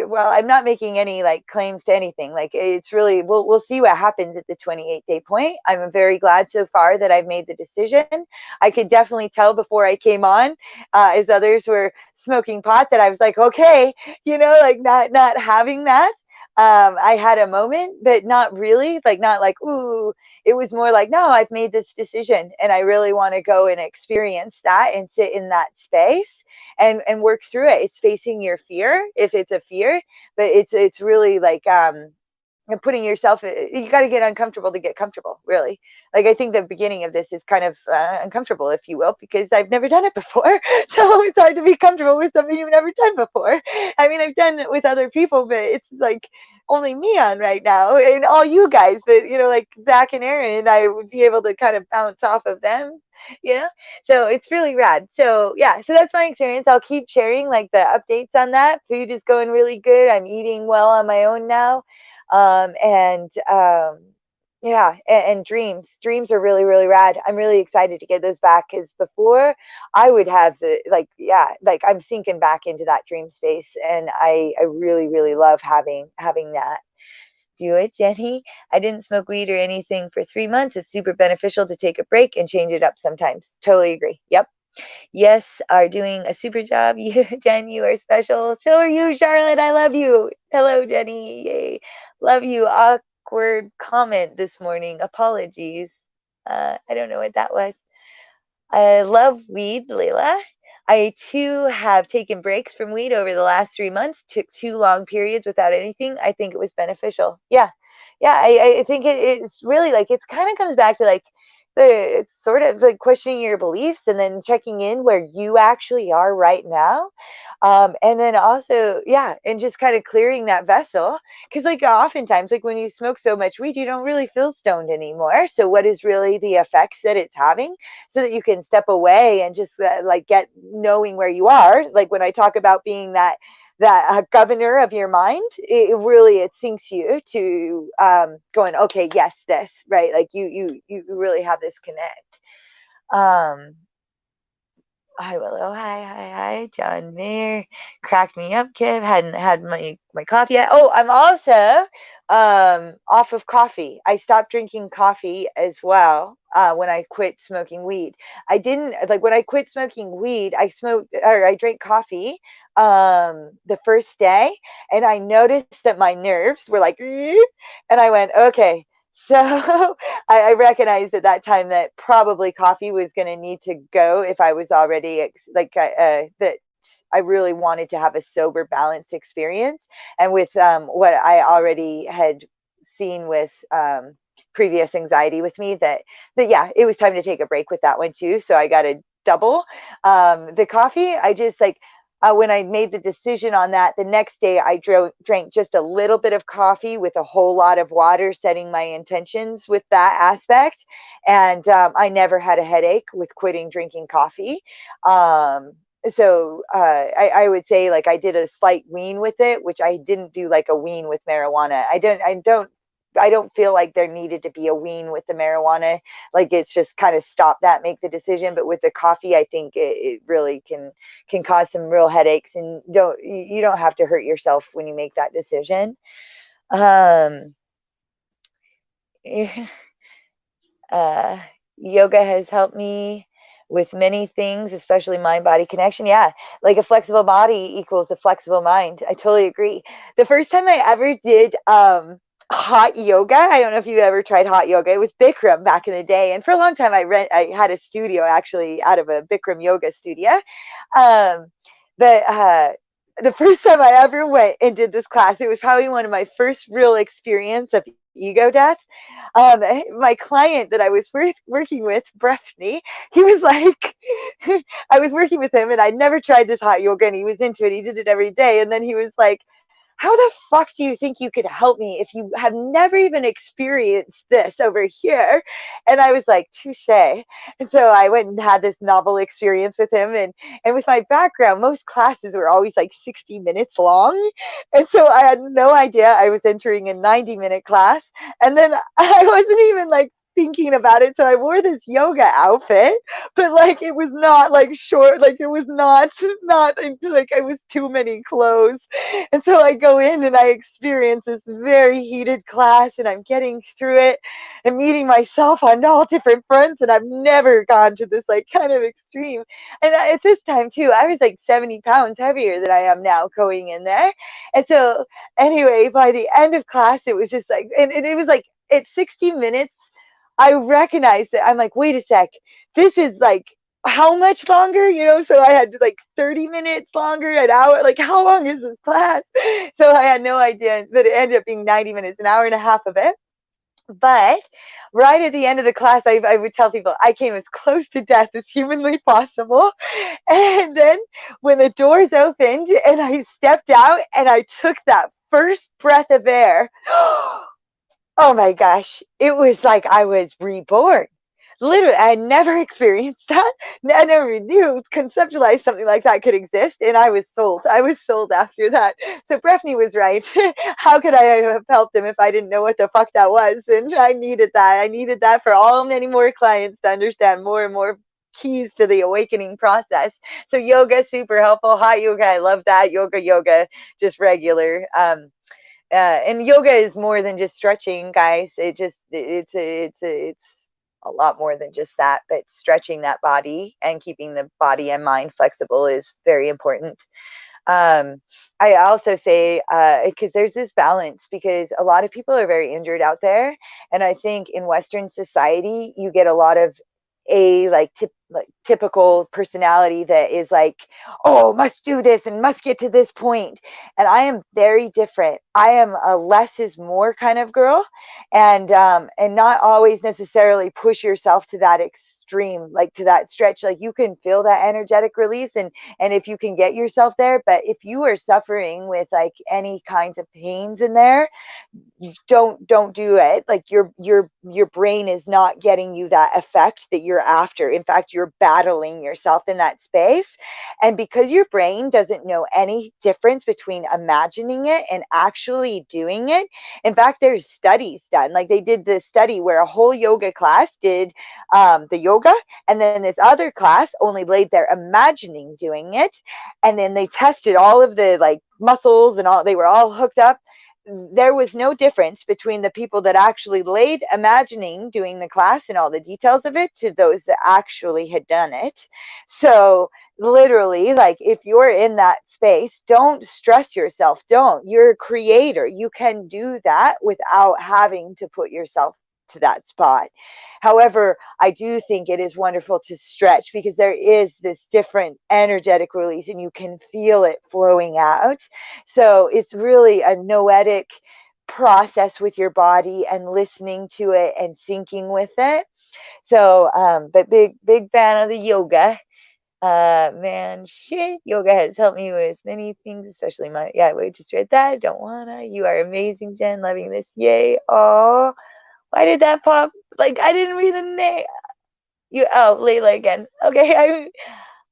well, I'm not making any like claims to anything. Like, it's really, we'll see what happens at the 28-day point. I'm very glad so far that I've made the decision. I could definitely tell before I came on, as others were smoking pot, that I was like, okay, like not having that. I had a moment, but not really, like, not like, ooh, it was more like, no, I've made this decision and I really want to go and experience that and sit in that space and work through it. It's facing your fear, if it's a fear, but it's really like, putting yourself, you got to get uncomfortable to get comfortable, really. Like, I think the beginning of this is kind of uncomfortable, if you will, because I've never done it before. So it's hard to be comfortable with something you've never done before. I mean, I've done it with other people, but it's like only me on right now and all you guys. But like Zach and Aaron, I would be able to kind of bounce off of them, you know so it's really rad. So yeah, so that's my experience. I'll keep sharing like the updates on that. Food is going really good. I'm eating well on my own now. And yeah, and dreams are really, really rad. I'm really excited to get those back, because before I would have the, like, yeah, like I'm sinking back into that dream space, and I really, really love having that. Do it, Jenny. I didn't smoke weed or anything for 3 months. It's super beneficial to take a break and change it up sometimes. Totally agree. Yep. Yes, are doing a super job. You, Jen, you are special. So are you, Charlotte. I love you. Hello, Jenny. Yay. Love you. Awkward comment this morning. Apologies. I don't know what that was. I love weed, Layla. I too have taken breaks from weed over the last 3 months, took 2 long periods without anything. I think it was beneficial. Yeah. Yeah. I think it's really like, it's kind of comes back to like it's sort of like questioning your beliefs and then checking in where you actually are right now. And then also, yeah, and just kind of clearing that vessel. Because like oftentimes, like when you smoke so much weed, you don't really feel stoned anymore. So what is really the effects that it's having, so that you can step away and just like get knowing where you are. Like when I talk about being that governor of your mind, it really, it sinks you to going, okay, yes, this, right, like you really have this connect. um Hi, Willow. Hi. John Mayer. Cracked me up, Kev. Hadn't had my coffee yet. Oh, I'm also off of coffee. I stopped drinking coffee as well when I quit smoking weed. I didn't like when I quit smoking weed, I drank coffee the first day, and I noticed that my nerves were like, and I went, okay. So I recognized at that time that probably coffee was going to need to go if I was already that I really wanted to have a sober, balanced experience. And with what I already had seen with previous anxiety with me, that yeah, it was time to take a break with that one too. So I got a double. The coffee, I just like, when I made the decision on that, the next day I drank just a little bit of coffee with a whole lot of water, setting my intentions with that aspect. And I never had a headache with quitting drinking coffee. I would say like I did a slight wean with it, which I didn't do like a wean with marijuana. I don't feel like there needed to be a wean with the marijuana. Like it's just kind of stop that, make the decision. But with the coffee, I think it really can cause some real headaches, and you don't have to hurt yourself when you make that decision. Um, uh, Yoga has helped me with many things, especially mind body connection. Yeah, like a flexible body equals a flexible mind. I totally agree. The first time I ever did hot yoga, I don't know if you ever tried hot yoga. It was Bikram back in the day, and for a long time I had a studio actually out of a Bikram yoga studio. Um, but the first time I ever went and did this class, it was probably one of my first real experience of ego death. My client that I was working with, Breffney, he was like, I was working with him and I'd never tried this hot yoga and he was into it. He did it every day. And then he was like, how the fuck do you think you could help me if you have never even experienced this over here? And I was like, touche. And so I went and had this novel experience with him. And with my background, most classes were always like 60 minutes long. And so I had no idea I was entering a 90-minute class. And then I wasn't even like thinking about it. So I wore this yoga outfit, but like it was not like short, like it was not like it was too many clothes. And so I go in and I experience this very heated class and I'm getting through it and meeting myself on all different fronts. And I've never gone to this like kind of extreme. And at this time too, I was like 70 pounds heavier than I am now going in there. And so anyway, by the end of class, it was just like, and it was like at 60 minutes, I recognized that I'm like, wait a sec, this is like how much longer? So I had like 30 minutes longer, an hour. Like, how long is this class? So I had no idea that it ended up being 90 minutes, an hour and a half of it. But right at the end of the class, I would tell people I came as close to death as humanly possible. And then when the doors opened and I stepped out and I took that first breath of air, oh my gosh, it was like I was reborn. Literally, I had never experienced that. I never knew, conceptualized something like that could exist. And I was sold. I was sold after that. So Breffney was right. How could I have helped him if I didn't know what the fuck that was? And I needed that. I needed that for all many more clients to understand more and more keys to the awakening process. So yoga, super helpful. Hot yoga, I love that. Yoga, just regular. And yoga is more than just stretching, guys. It's a lot more than just that, but stretching that body and keeping the body and mind flexible is very important. I also say, because there's this balance, because a lot of people are very injured out there. And I think in Western society, you get a lot of like typical personality that is like, oh, must do this and must get to this point. And I am very different. I am a less is more kind of girl, and not always necessarily push yourself to that extreme, like to that stretch. Like you can feel that energetic release, and if you can get yourself there. But if you are suffering with like any kinds of pains in there, don't do it. Like your brain is not getting you that effect that you're after. In fact, you're battling yourself in that space. And because your brain doesn't know any difference between imagining it and actually doing it, in fact, there's studies done. Like they did this study where a whole yoga class did the yoga, and then this other class only laid there imagining doing it. And then they tested all of the like muscles and all, they were all hooked up. There was no difference between the people that actually laid imagining doing the class and all the details of it to those that actually had done it. So literally, like if you're in that space, don't stress yourself. You're a creator. You can do that without having to put yourself to that spot. However, I do think it is wonderful to stretch, because there is this different energetic release and you can feel it flowing out. So it's really a noetic process with your body and listening to it and syncing with it. So, but big fan of the yoga. Man, shit, yoga has helped me with many things, especially my, yeah, we just read that. Don't wanna. You are amazing, Jen. Loving this. Yay. Oh, why did that pop? Like, I didn't read the name. You, oh, Layla again. Okay,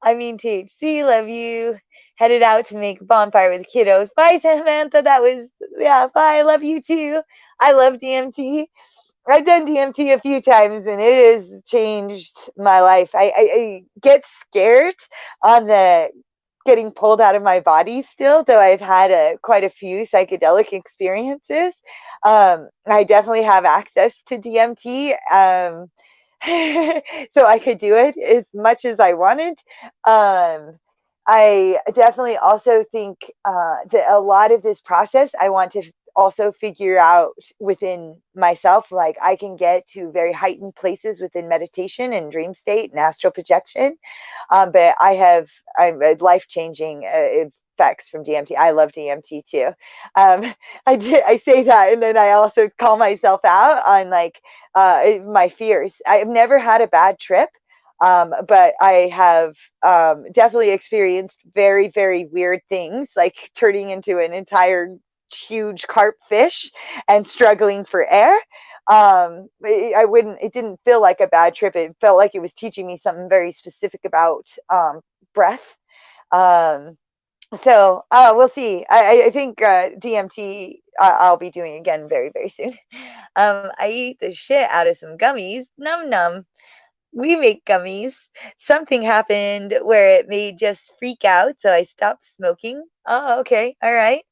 I mean, THC, love you. Headed out to make a bonfire with the kiddos. Bye, Samantha. That was, yeah, bye. Love you too. I love DMT. I've done DMT a few times and it has changed my life. I get scared on the getting pulled out of my body still, though I've had quite a few psychedelic experiences. I definitely have access to DMT. So I could do it as much as I wanted. Um, I definitely also think that a lot of this process I want to also figure out within myself. Like I can get to very heightened places within meditation and dream state and astral projection. But I'm life changing effects from DMT. I love DMT too. I say that, and then I also call myself out on like my fears. I've never had a bad trip. But I have definitely experienced very, very weird things, like turning into an entire huge carp fish and struggling for air. I wouldn't, it didn't feel like a bad trip. It felt like it was teaching me something very specific about breath. Um, so we'll see. I think DMT I'll be doing again very, very soon. I eat the shit out of some gummies. Num num. We make gummies. Something happened where it made just freak out, so I stopped smoking. Oh, okay. All right.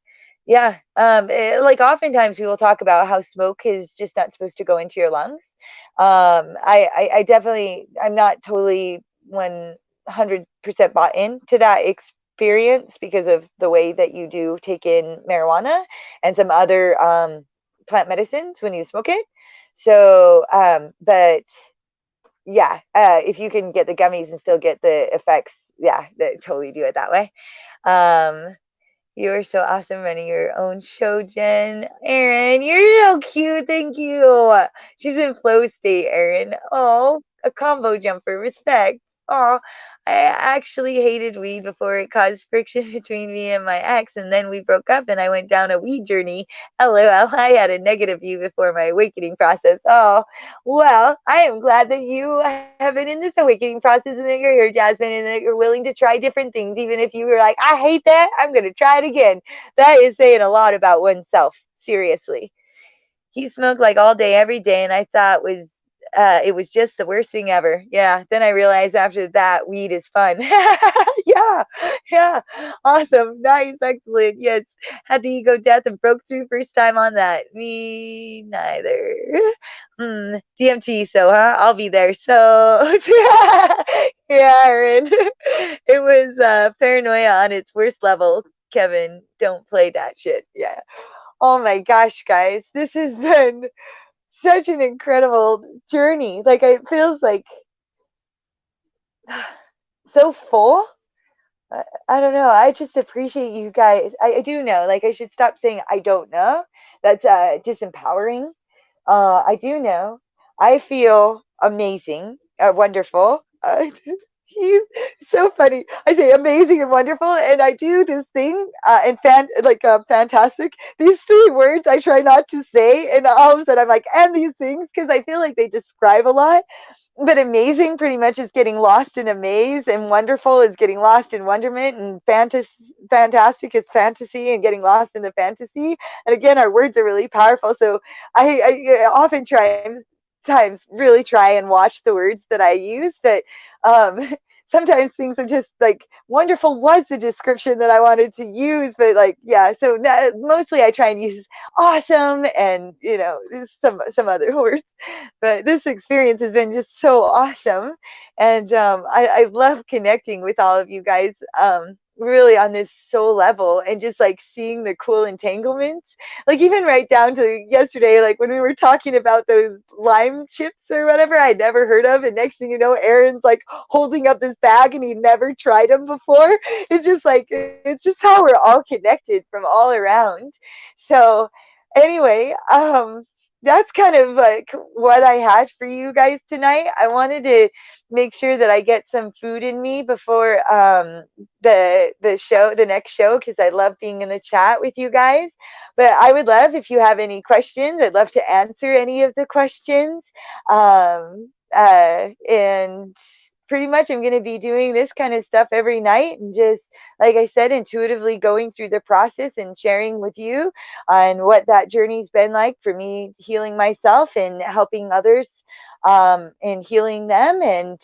Yeah. Like oftentimes we will talk about how smoke is just not supposed to go into your lungs. I definitely, I'm not totally 100% bought into that experience because of the way that you do take in marijuana and some other plant medicines when you smoke it. So, but yeah, if you can get the gummies and still get the effects, yeah, totally do it that way. Um, you are so awesome running your own show, Jen. Erin, you're so cute. Thank you. She's in flow state, Erin. Oh, a combo jumper. Respect. Oh, I actually hated weed before it caused friction between me and my ex, and then we broke up and I went down a weed journey. LOL, I had a negative view before my awakening process. Oh, well, I am glad that you have been in this awakening process and that you're here, Jasmine, and that you're willing to try different things, even if you were like, I hate that, I'm going to try it again. That is saying a lot about oneself, seriously. He smoked like all day, every day, and I thought it was just the worst thing ever. Yeah. Then I realized after that, weed is fun. Yeah. Yeah. Awesome. Nice. Excellent. Yes. Had the ego death and broke through first time on that. Me neither. DMT. So, huh? I'll be there. So, yeah, Aaron. It was paranoia on its worst level. Kevin, don't play that shit. Yeah. Oh my gosh, guys. This has been such an incredible journey. Like it feels like so full. I don't know. I just appreciate you guys. I do know. Like I should stop saying I don't know. That's disempowering. I do know. I feel amazing, wonderful. He's so funny. I say amazing and wonderful, and I do this thing and fantastic. These three words I try not to say, and all of a sudden I'm like, and these things because I feel like they describe a lot. But amazing pretty much is getting lost in amaze, and wonderful is getting lost in wonderment, and fantastic is fantasy and getting lost in the fantasy. And again, our words are really powerful. So I often try times really try and watch the words that I use, but sometimes things are just like wonderful was the description that I wanted to use, but like yeah, so mostly I try and use awesome and some other words. But this experience has been just so awesome, and I love connecting with all of you guys. Really on this soul level and just like seeing the cool entanglements, like even right down to yesterday, like when we were talking about those lime chips or whatever I'd never heard of, and next thing you know Aaron's like holding up this bag and he'd never tried them before. It's just like it's just how we're all connected from all around. So anyway, that's kind of like what I had for you guys tonight. I wanted to make sure that I get some food in me before the next show, because I love being in the chat with you guys. But I would love if you have any questions. I'd love to answer any of the questions. And pretty much I'm going to be doing this kind of stuff every night, and just, like I said, intuitively going through the process and sharing with you on what that journey's been like for me, healing myself and helping others, and healing them, and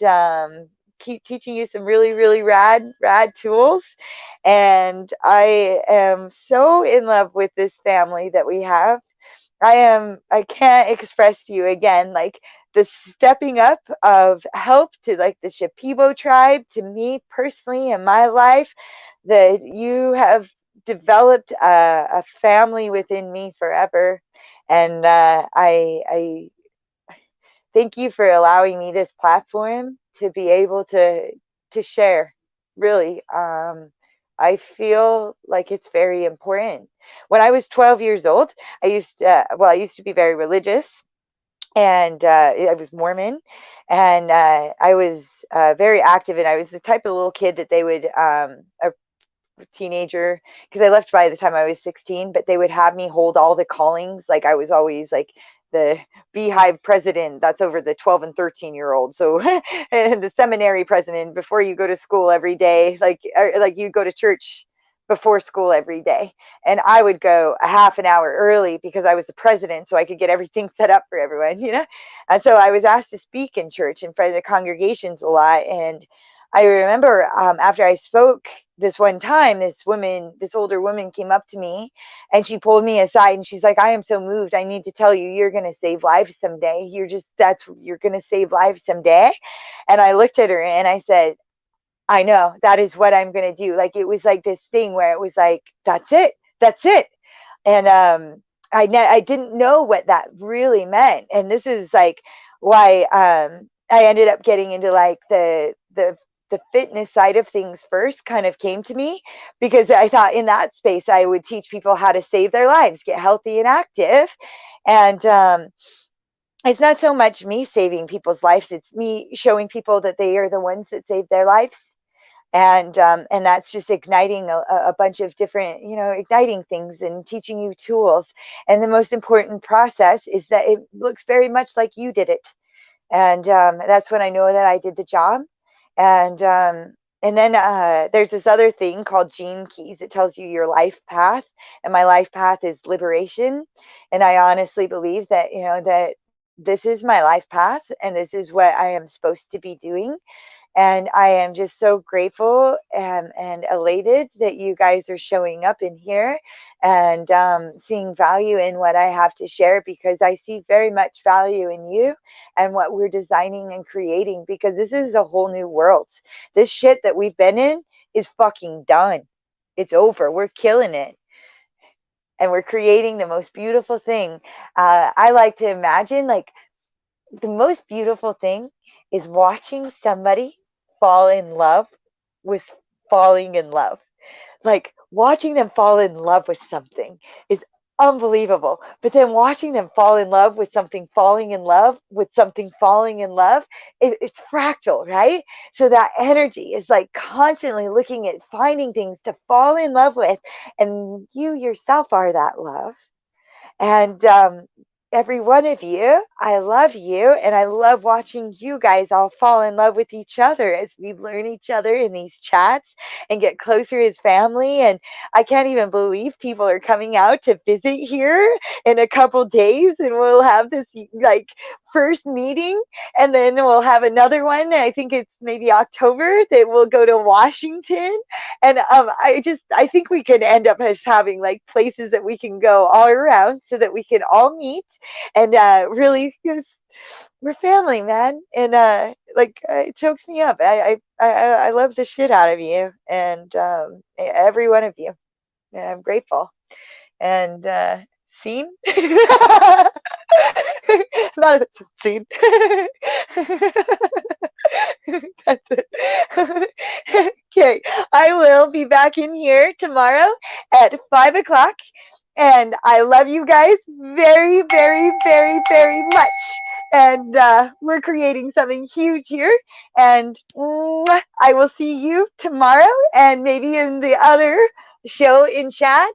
keep teaching you some really, really rad tools. And I am so in love with this family that we have. I can't express to you again, like, the stepping up of help to, like, the Shipibo tribe, to me personally in my life, that you have developed a family within me forever. And I thank you for allowing me this platform to be able to share. Really, I feel like it's very important. When I was 12 years old, I used to be very religious, and I was Mormon, and I was very active, and I was the type of little kid that they would, a teenager, because I left by the time I was 16, but they would have me hold all the callings. Like, I was always like the beehive president, that's over the 12 and 13-year-old. So and the seminary president before you go to school every day, like you go to church before school every day. And I would go a half an hour early because I was the president, so I could get everything set up for everyone. And so I was asked to speak in church in front of the congregations a lot. And I remember, after I spoke this one time, this older woman came up to me, and she pulled me aside, and she's like, I am so moved. I need to tell you, you're going to save lives someday. You're going to save lives someday. And I looked at her and I said, I know, that is what I'm going to do. Like, it was like this thing where it was like, that's it. That's it. And I didn't know what that really meant. And this is like why I ended up getting into, like, the fitness side of things first, kind of came to me, because I thought in that space I would teach people how to save their lives, get healthy and active. And it's not so much me saving people's lives, it's me showing people that they are the ones that save their lives. And that's just igniting a bunch of different, igniting things and teaching you tools. And the most important process is that it looks very much like you did it. And that's when I know that I did the job. And then there's this other thing called Gene Keys. It tells you your life path, and my life path is liberation. And I honestly believe that, that this is my life path, and this is what I am supposed to be doing. And I am just so grateful and elated that you guys are showing up in here and seeing value in what I have to share, because I see very much value in you and what we're designing and creating, because this is a whole new world. This shit that we've been in is fucking done. It's over. We're killing it. And we're creating the most beautiful thing. I like to imagine, like, the most beautiful thing is watching somebody fall in love with falling in love. Like, watching them fall in love with something is unbelievable. But then watching them fall in love with something falling in love with something falling in love, it's fractal, right? So that energy is like constantly looking at finding things to fall in love with. And you yourself are that love. And every one of you, I love you, and I love watching you guys all fall in love with each other as we learn each other in these chats and get closer as family. And I can't even believe people are coming out to visit here in a couple days, and we'll have this, like, first meeting, and then we'll have another one. I think it's maybe October that we'll go to Washington. And I think we could end up as having, like, places that we can go all around so that we can all meet and really, because we're family, man. And it chokes me up. I love the shit out of you, and every one of you, and I'm grateful. And scene. Not a scene. That's it. Okay, I will be back in here tomorrow at 5 o'clock. And I love you guys very, very, very, very much. And we're creating something huge here. And I will see you tomorrow and maybe in the other show in chat.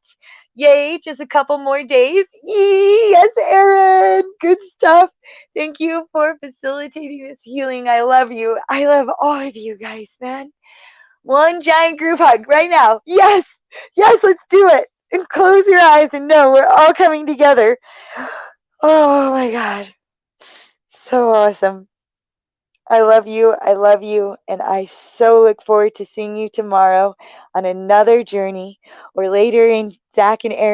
Yay, just a couple more days. Yes, Erin. Good stuff. Thank you for facilitating this healing. I love you. I love all of you guys, man. One giant group hug right now. Yes. Yes, let's do it. And close your eyes and know we're all coming together. Oh my God. So awesome. I love you. I love you. And I so look forward to seeing you tomorrow on another journey or later in Zach and Aaron.